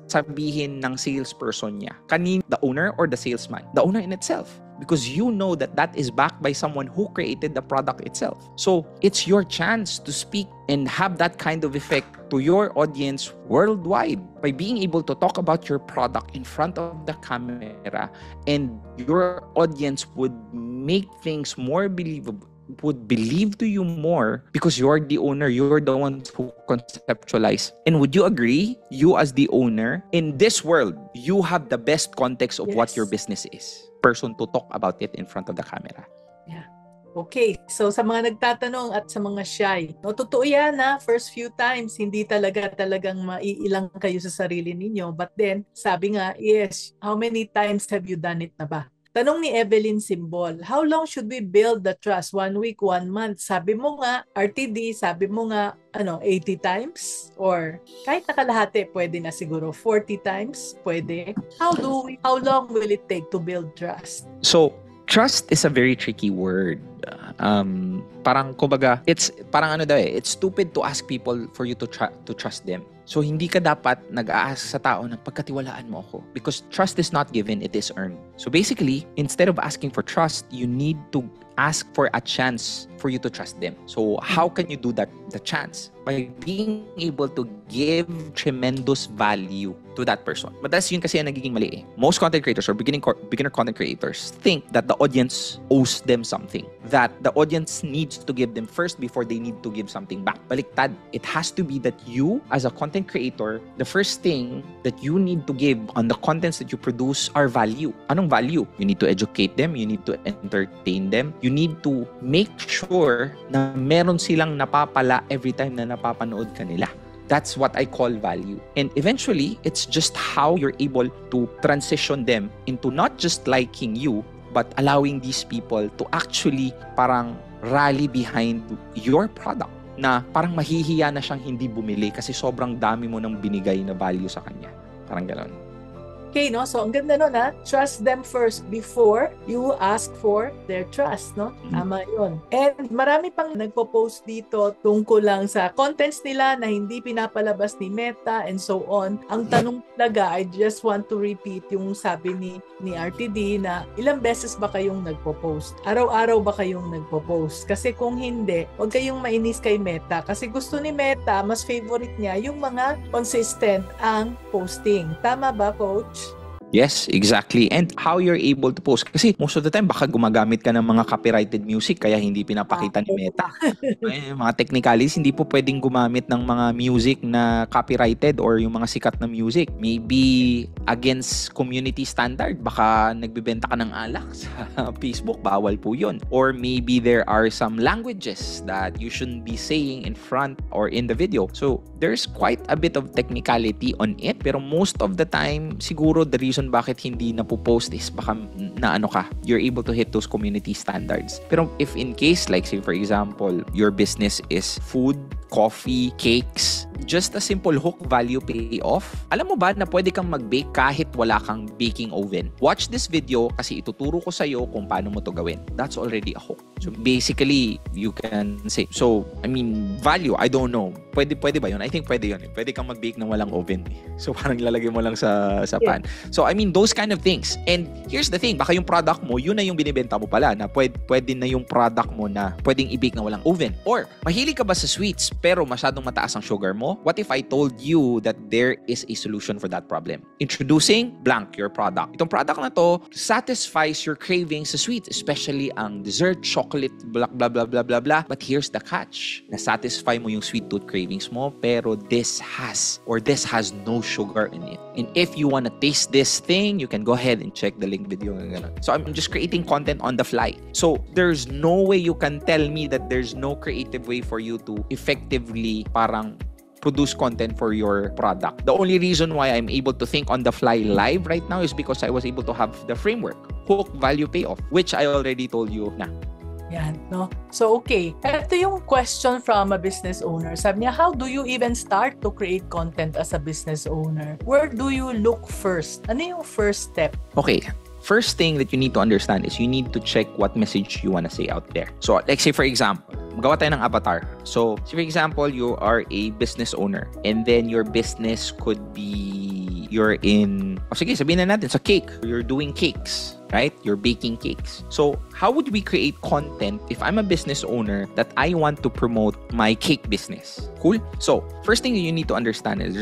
sabihin ng salesperson niya. The owner or the salesman? The owner in itself. Because you know that is backed by someone who created the product itself. So, it's your chance to speak and have that kind of effect to your audience worldwide by being able to talk about your product in front of the camera, and your audience would make things more believable, would believe to you more because you're the owner, you're the one who conceptualize. And would you agree, you as the owner, in this world, you have the best context of what your business is? Person to talk about it in front of the camera. Yeah. Okay, so sa mga nagtatanong at sa mga shy, no, totoo yan first few times, hindi talagang maiilang kayo sa sarili ninyo. But then, sabi nga, yes, how many times have you done it na ba? Tanong ni Evelyn Simbol, how long should we build the trust? 1 week, 1 month? Sabi mo nga, RTD, sabi mo nga, 80 times? Or kahit nakalahati, pwede na siguro 40 times? Pwede. How long will it take to build trust? So, trust is a very tricky word. Parang kumbaga, it's stupid to ask people for you to trust them. So hindi ka dapat nag-ask sa tao na pagkatiwalaan mo ako, because trust is not given, it is earned. So basically, instead of asking for trust, you need to ask for a chance for you to trust them. So how can you do that? The chance by being able to give tremendous value to that person. But that's yun kasi ang nagiging mali. Most content creators or beginner content creators think that the audience owes them something, that the audience needs to give them first before they need to give something back. Baliktad. It has to be that you, as a content creator, the first thing that you need to give on the contents that you produce are value. Anong value? You need to educate them, you need to entertain them, you need to make sure na meron silang napapala every time na napapanood ka nila. That's what I call value. And eventually, it's just how you're able to transition them into not just liking you, but allowing these people to actually parang rally behind your product, na parang mahihiya na siyang hindi bumili kasi sobrang dami mo nang binigay na value sa kanya. Parang gano'n. Okay, no? So, ang ganda nun, ha? Trust them first before you ask for their trust, no? Tama yun. And marami pang nagpo-post dito tungkol lang sa contents nila na hindi pinapalabas ni Meta and so on. Ang tanong talaga, I just want to repeat yung sabi ni RTD na ilang beses ba kayong nagpo-post? Araw-araw ba kayong nagpo-post? Kasi kung hindi, huwag kayong mainis kay Meta. Kasi gusto ni Meta, mas favorite niya yung mga consistent ang posting. Tama ba, Coach? Yes, exactly. And how you're able to post. Kasi most of the time, baka gumagamit ka ng mga copyrighted music kaya hindi pinapakita ni Meta. Ay, mga technicalities, hindi po pwedeng gumamit ng mga music na copyrighted or yung mga sikat na music. Maybe against community standard. Baka nagbibenta ka ng alak sa Facebook. Bawal po yun. Or maybe there are some languages that you shouldn't be saying in front or in the video. So, there's quite a bit of technicality on it. Pero most of the time, siguro the reason bakit hindi na po-post is baka na you're able to hit those community standards. Pero if in case, like say for example, your business is food, coffee, cakes, just a simple hook value payoff, alam mo ba na pwede kang mag-bake kahit wala kang baking oven? Watch this video kasi ituturo ko sa'yo kung paano mo to gawin. That's already a hook. So basically, you can say, so, I mean, value, I don't know. Pwede ba yun? I think pwede yun. Pwede kang mag-bake ng walang oven. So parang ilalagay mo lang sa pan. So I mean, those kind of things. And here's the thing, baka yung product mo, yun na yung binibenta mo pala, na pwede na yung product mo na pwedeng i-bake na walang oven. Or, mahilig ka ba sa sweets pero masyadong mataas ang sugar mo? What if I told you that there is a solution for that problem? Introducing blank, your product. Itong product na to satisfies your cravings sa sweets, especially ang dessert, chocolate, blah, blah, blah, blah, blah, blah. But here's the catch. Na-satisfy mo yung sweet tooth cravings mo, pero this has no sugar in it. And if you wanna taste this thing, you can go ahead and check the link video. So I'm just creating content on the fly. So there's no way you can tell me that there's no creative way for you to effectively parang produce content for your product. The only reason why I'm able to think on the fly live right now is because I was able to have the framework, hook, value, payoff, which I already told you na. Yan, no? So, okay. Ito yung question from a business owner. Sabi niya, how do you even start to create content as a business owner? Where do you look first? Ano yung first step? Okay. First thing that you need to understand is you need to check what message you want to say out there. So, like say for example, magawa tayo ng avatar. So, say for example, you are a business owner and then your business could be, you're in, sige, sabihin na natin, sa cake. You're doing cakes. Right? You're baking cakes. So, how would we create content if I'm a business owner that I want to promote my cake business? Cool? So, first thing you need to understand is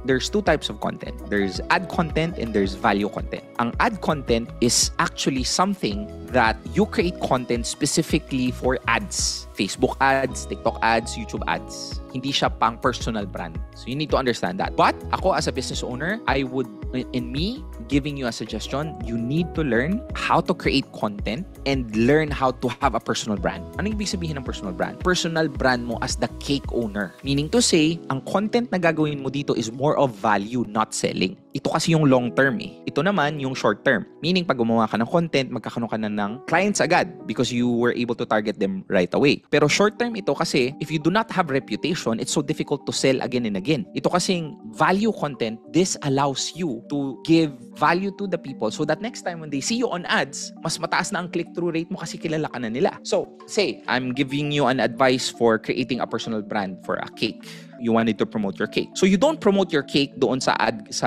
there's two types of content. There's ad content and there's value content. Ang ad content is actually something that you create content specifically for ads. Facebook ads, TikTok ads, YouTube ads. Hindi siya pang personal brand. So, you need to understand that. But, ako as a business owner, I would, in me, giving you a suggestion, you need to learn how to create content and learn how to have a personal brand. Ano ibig sabihin ng personal brand? Personal brand mo as the cake owner. Meaning to say, ang content na gagawin mo dito is more of value, not selling. Ito kasi yung long term eh. Ito naman yung short term. Meaning pag gumawa ka ng content, magkakaroon ka na ng clients agad because you were able to target them right away. Pero short term ito kasi, if you do not have reputation, it's so difficult to sell again and again. Ito kasing value content, this allows you to give value to the people so that next time when they see you on ads, mas mataas na ang click-through rate mo kasi kilala ka na nila. So, say, I'm giving you an advice for creating a personal brand for a cake. You wanted to promote your cake. So you don't promote your cake doon sa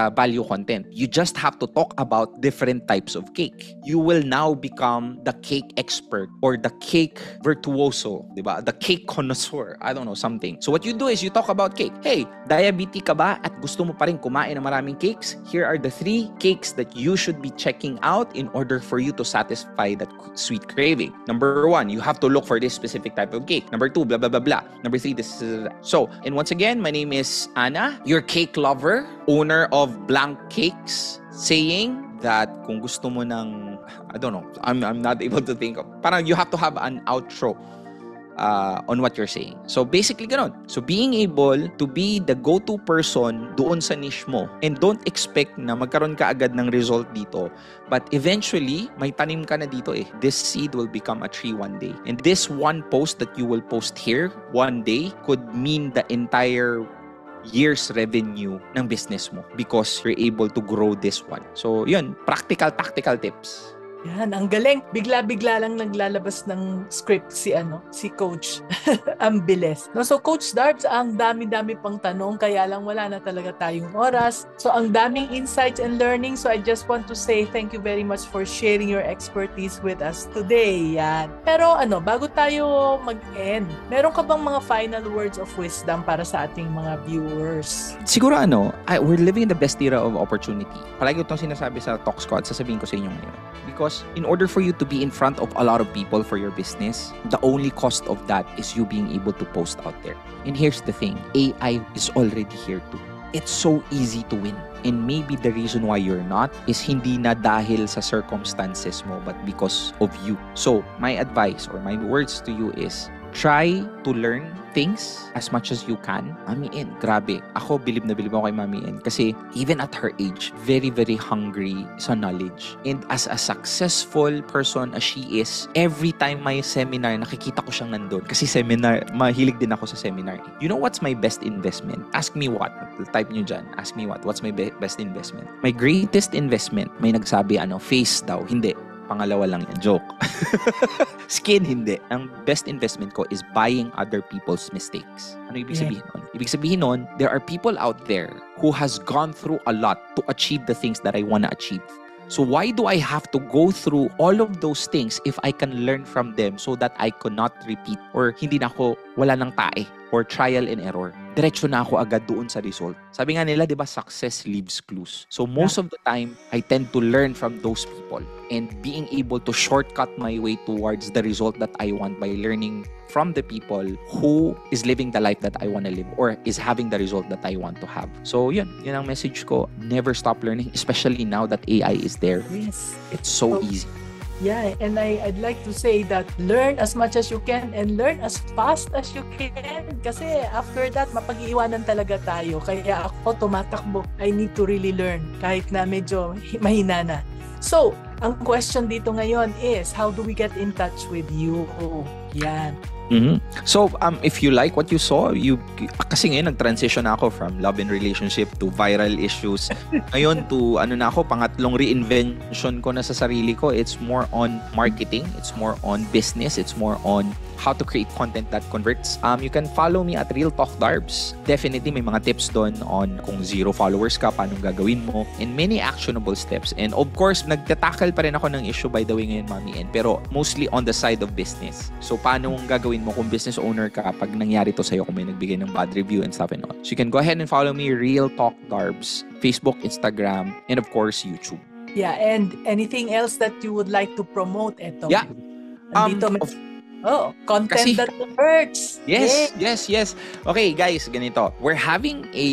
value content. You just have to talk about different types of cake. You will now become the cake expert or the cake virtuoso, diba? The cake connoisseur. I don't know, something. So what you do is you talk about cake. Hey, diabetic ka ba at gusto mo pa rin kumain ng maraming cakes? Here are the 3 cakes that you should be checking out in order for you to satisfy that sweet craving. Number 1, you have to look for this specific type of cake. Number 2, blah, blah, blah, blah. Number 3, this is that. So, and once again, my name is Anna, your cake lover, owner of Blank Cakes, saying that kung gusto mo ng, I don't know, I'm not able to think of, parang you have to have an outro on what you're saying. So basically ganun. So being able to be the go-to person doon sa niche mo and don't expect na magkaroon ka agad ng result dito, but eventually may tanim ka na dito eh. This seed will become a tree one day. And this one post that you will post here one day could mean the entire year's revenue ng business mo because you're able to grow this one. So, yun, practical, tactical tips. Yan, ang galing. Bigla-bigla lang naglalabas ng script si Coach. Ang bilis. No, so Coach Darbs, ang dami-dami pang tanong, kaya lang wala na talaga tayong oras. So ang daming insights and learning. So I just want to say thank you very much for sharing your expertise with us today. Yan. Pero bago tayo mag-end, meron ka bang mga final words of wisdom para sa ating mga viewers? Siguro we're living in the best era of opportunity. Palagi itong sinasabi sa Talk Squad, sasabihin ko sa inyo ngayon. Because in order for you to be in front of a lot of people for your business, the only cost of that is you being able to post out there. And here's the thing, AI is already here too. It's so easy to win. And maybe the reason why you're not is hindi na dahil sa circumstances mo, but because of you. So, my advice or my words to you is, try to learn things as much as you can. Mami N, grabe. Ako, bilib na bilib ako kay Mami N. Kasi even at her age, very, very hungry sa knowledge. And as a successful person as she is, every time may seminar, nakikita ko siyang nandun. Kasi seminar, mahilig din ako sa seminar. You know what's my best investment? Ask me what. Type nyo dyan. Ask me what. What's my best investment? My greatest investment, may nagsabi, face daw. Hindi. Pangalawa lang yan. Joke. Skin, hindi. Ang best investment ko is buying other people's mistakes. Ano ibig sabihin nun? Ibig sabihin nun, there are people out there who has gone through a lot to achieve the things that I want to achieve. So why do I have to go through all of those things if I can learn from them so that I cannot repeat or hindi na ako wala ng tae or trial and error? Diretso na ako agad doon sa result. Sabi nga nila, di ba, success leaves clues. So most of the time, I tend to learn from those people and being able to shortcut my way towards the result that I want by learning from the people who is living the life that I want to live or is having the result that I want to have. So yun ang message ko. Never stop learning, especially now that AI is there. Yes. It's so easy. Yeah, and I'd like to say that learn as much as you can and learn as fast as you can. Kasi after that, mapag-iiwanan talaga tayo. Kaya ako tumatakbo. I need to really learn kahit na medyo mahina na. So, ang question dito ngayon is, how do we get in touch with you? Yan. Mm-hmm. So, if you like what you saw, kasi ngayon nag-transition ako from love and relationship to viral issues. Ngayon to pangatlong reinvention ko na sa sarili ko. It's more on marketing, it's more on business, it's more on how to create content that converts. You can follow me at Real Talk Darbs. Definitely may mga tips doon on kung 0 followers ka, paano gagawin mo, and many actionable steps. And of course, nagtatakal pa rin ako ng issue by the way ngayon, Mami N, pero mostly on the side of business. So paano mong gagawin mo kung business owner ka pag nangyari to sa'yo, kung may nagbigay ng bad review and stuff and all. So you can go ahead and follow me, Real Talk Darbs, Facebook, Instagram, and of course, YouTube. Yeah, and anything else that you would like to promote? Eto. Yeah. Content that converts. Yes. Okay, guys, ganito. We're having a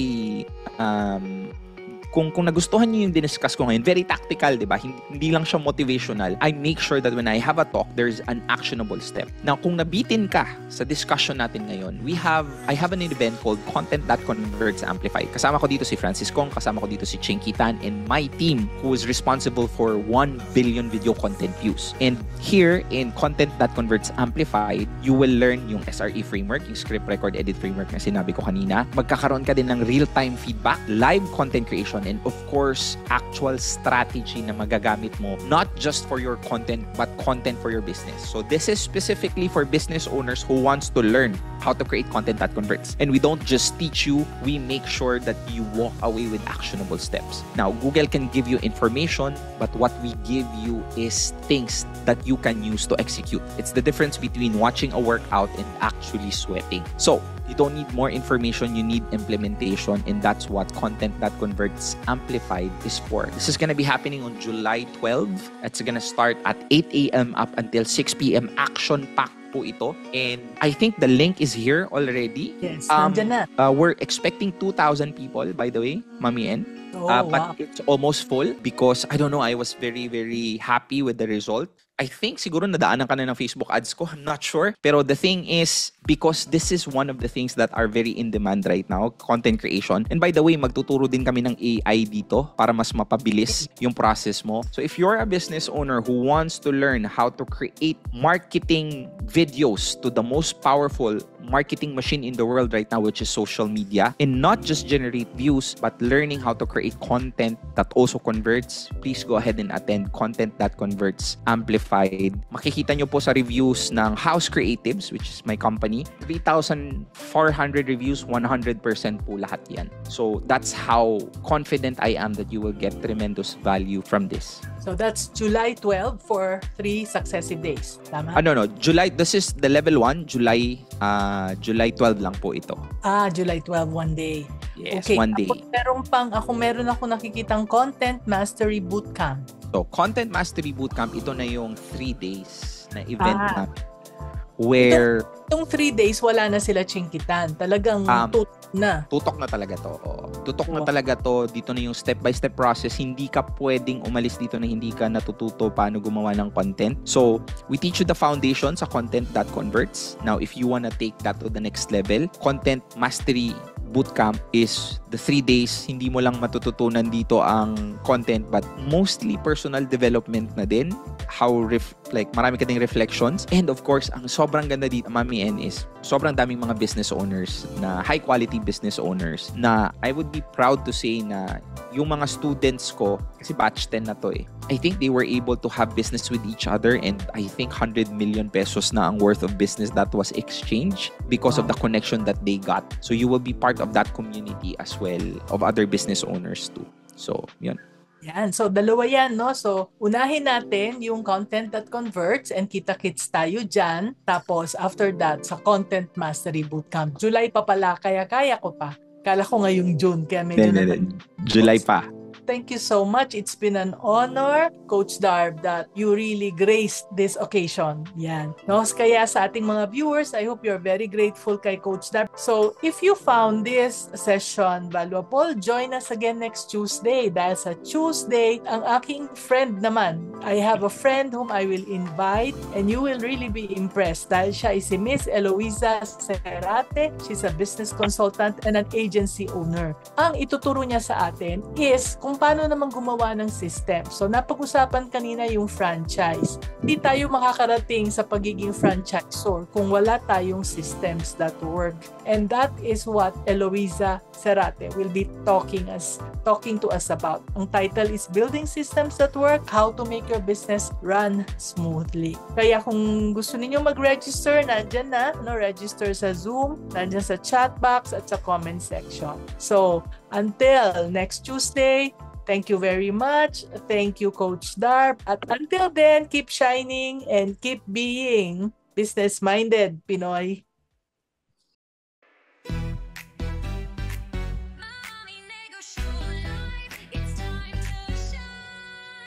kung nagustuhan niyo yung diniscuss ko ngayon, very tactical, di ba? Hindi lang siya motivational. I make sure that when I have a talk, there's an actionable step. Now, kung nabitin ka sa discussion natin ngayon, I have an event called Content That Converts Amplified. Kasama ko dito si Francis Kong, kasama ko dito si Chinky Tan, and my team who is responsible for 1 billion video content views. And here in Content That Converts Amplified, you will learn yung SRE framework, yung script record edit framework na sinabi ko kanina. Magkakaroon ka din ng real-time feedback, live content creation, and of course, actual strategy na magagamit mo, not just for your content, but content for your business. So this is specifically for business owners who wants to learn how to create content that converts. And we don't just teach you, we make sure that you walk away with actionable steps. Now, Google can give you information, but what we give you is things that you can use to execute. It's the difference between watching a workout and actually sweating. So, you don't need more information, you need implementation, and that's what Content That Converts Amplified is for. This is gonna be happening on July 12. It's gonna start at 8 a.m. up until 6 p.m. Action-packed po ito. And I think the link is here already. Yes, nandyan na. We're expecting 2,000 people, by the way, Mami N. Wow. But it's almost full because, I don't know, I was very, very happy with the result. I think siguro nadaanan ka na ng Facebook ads ko. I'm not sure. Pero the thing is, because this is one of the things that are very in demand right now, content creation. And by the way, magtuturo din kami ng AI dito para mas mapabilis yung process mo. So if you're a business owner who wants to learn how to create marketing videos to the most powerful marketing machine in the world right now, which is social media, and not just generate views, but learning how to create content that also converts, please go ahead and attend Content That Converts Amplified. Makikita nyo po sa reviews ng House Creatives, which is my company. 3,400 reviews, 100% po lahat yan. So that's how confident I am that you will get tremendous value from this. So that's July 12 for 3 successive days. Tama? No. July, this is the level 1. July 12 lang po ito. July 12, one day. Yes, okay. one day. Meron ako nakikitang Content Mastery Bootcamp. So, Content Mastery Bootcamp, ito na yung 3 days na event na where... Itong 3 days, wala na sila chingkitan. Talagang tutok na. Tutok na talaga to. Tutok na talaga to. Dito na yung step-by-step process. Hindi ka pwedeng umalis dito na hindi ka natututo paano gumawa ng content. So, we teach you the foundation sa Content That Converts. Now, if you wanna take that to the next level, Content Mastery Bootcamp is the 3 days. Hindi mo lang matututunan dito ang content, but mostly personal development na din. Marami ka ding reflections. And of course, ang sobrang ganda dito, Mami N, is sobrang daming mga business owners na high quality business owners na I would be proud to say na yung mga students ko, kasi batch 10 na to I think they were able to have business with each other, and I think 100 million pesos na ang worth of business that was exchanged because of the connection that they got. So you will be part of that community as well of other business owners too. So, yun. Yan. So, dalawa yan, no? So, unahin natin yung Content That Converts and kita-kits tayo dyan. Tapos, after that, sa Content Mastery Bootcamp. July pa pala, kaya ko pa. Kala ko ngayong June, kaya medyo July pa. Thank you so much. It's been an honor, Coach Darb, that you really graced this occasion. Yan. No? Kaya sa ating mga viewers, I hope you're very grateful kay Coach Darb. So, if you found this session valuable, join us again next Tuesday. Dahil sa Tuesday, ang aking friend naman, I have a friend whom I will invite and you will really be impressed dahil siya ay si Miss Eloisa Cerate. She's a business consultant and an agency owner. Ang ituturo niya sa atin is kung paano naman gumawa ng system. So, napag-usapan kanina yung franchise. Hindi tayo makakarating sa pagiging franchisor kung wala tayong systems that work. And that is what Eloisa Cerate will be talking to us about. Ang title is Building Systems That Work, How to Make Your Business Run Smoothly. Kaya kung gusto niyo mag-register, nandyan na, register sa Zoom, nandyan sa chat box at sa comment section. So, until next Tuesday, thank you very much. Thank you, Coach Darb. At until then, keep shining and keep being business-minded, Pinoy.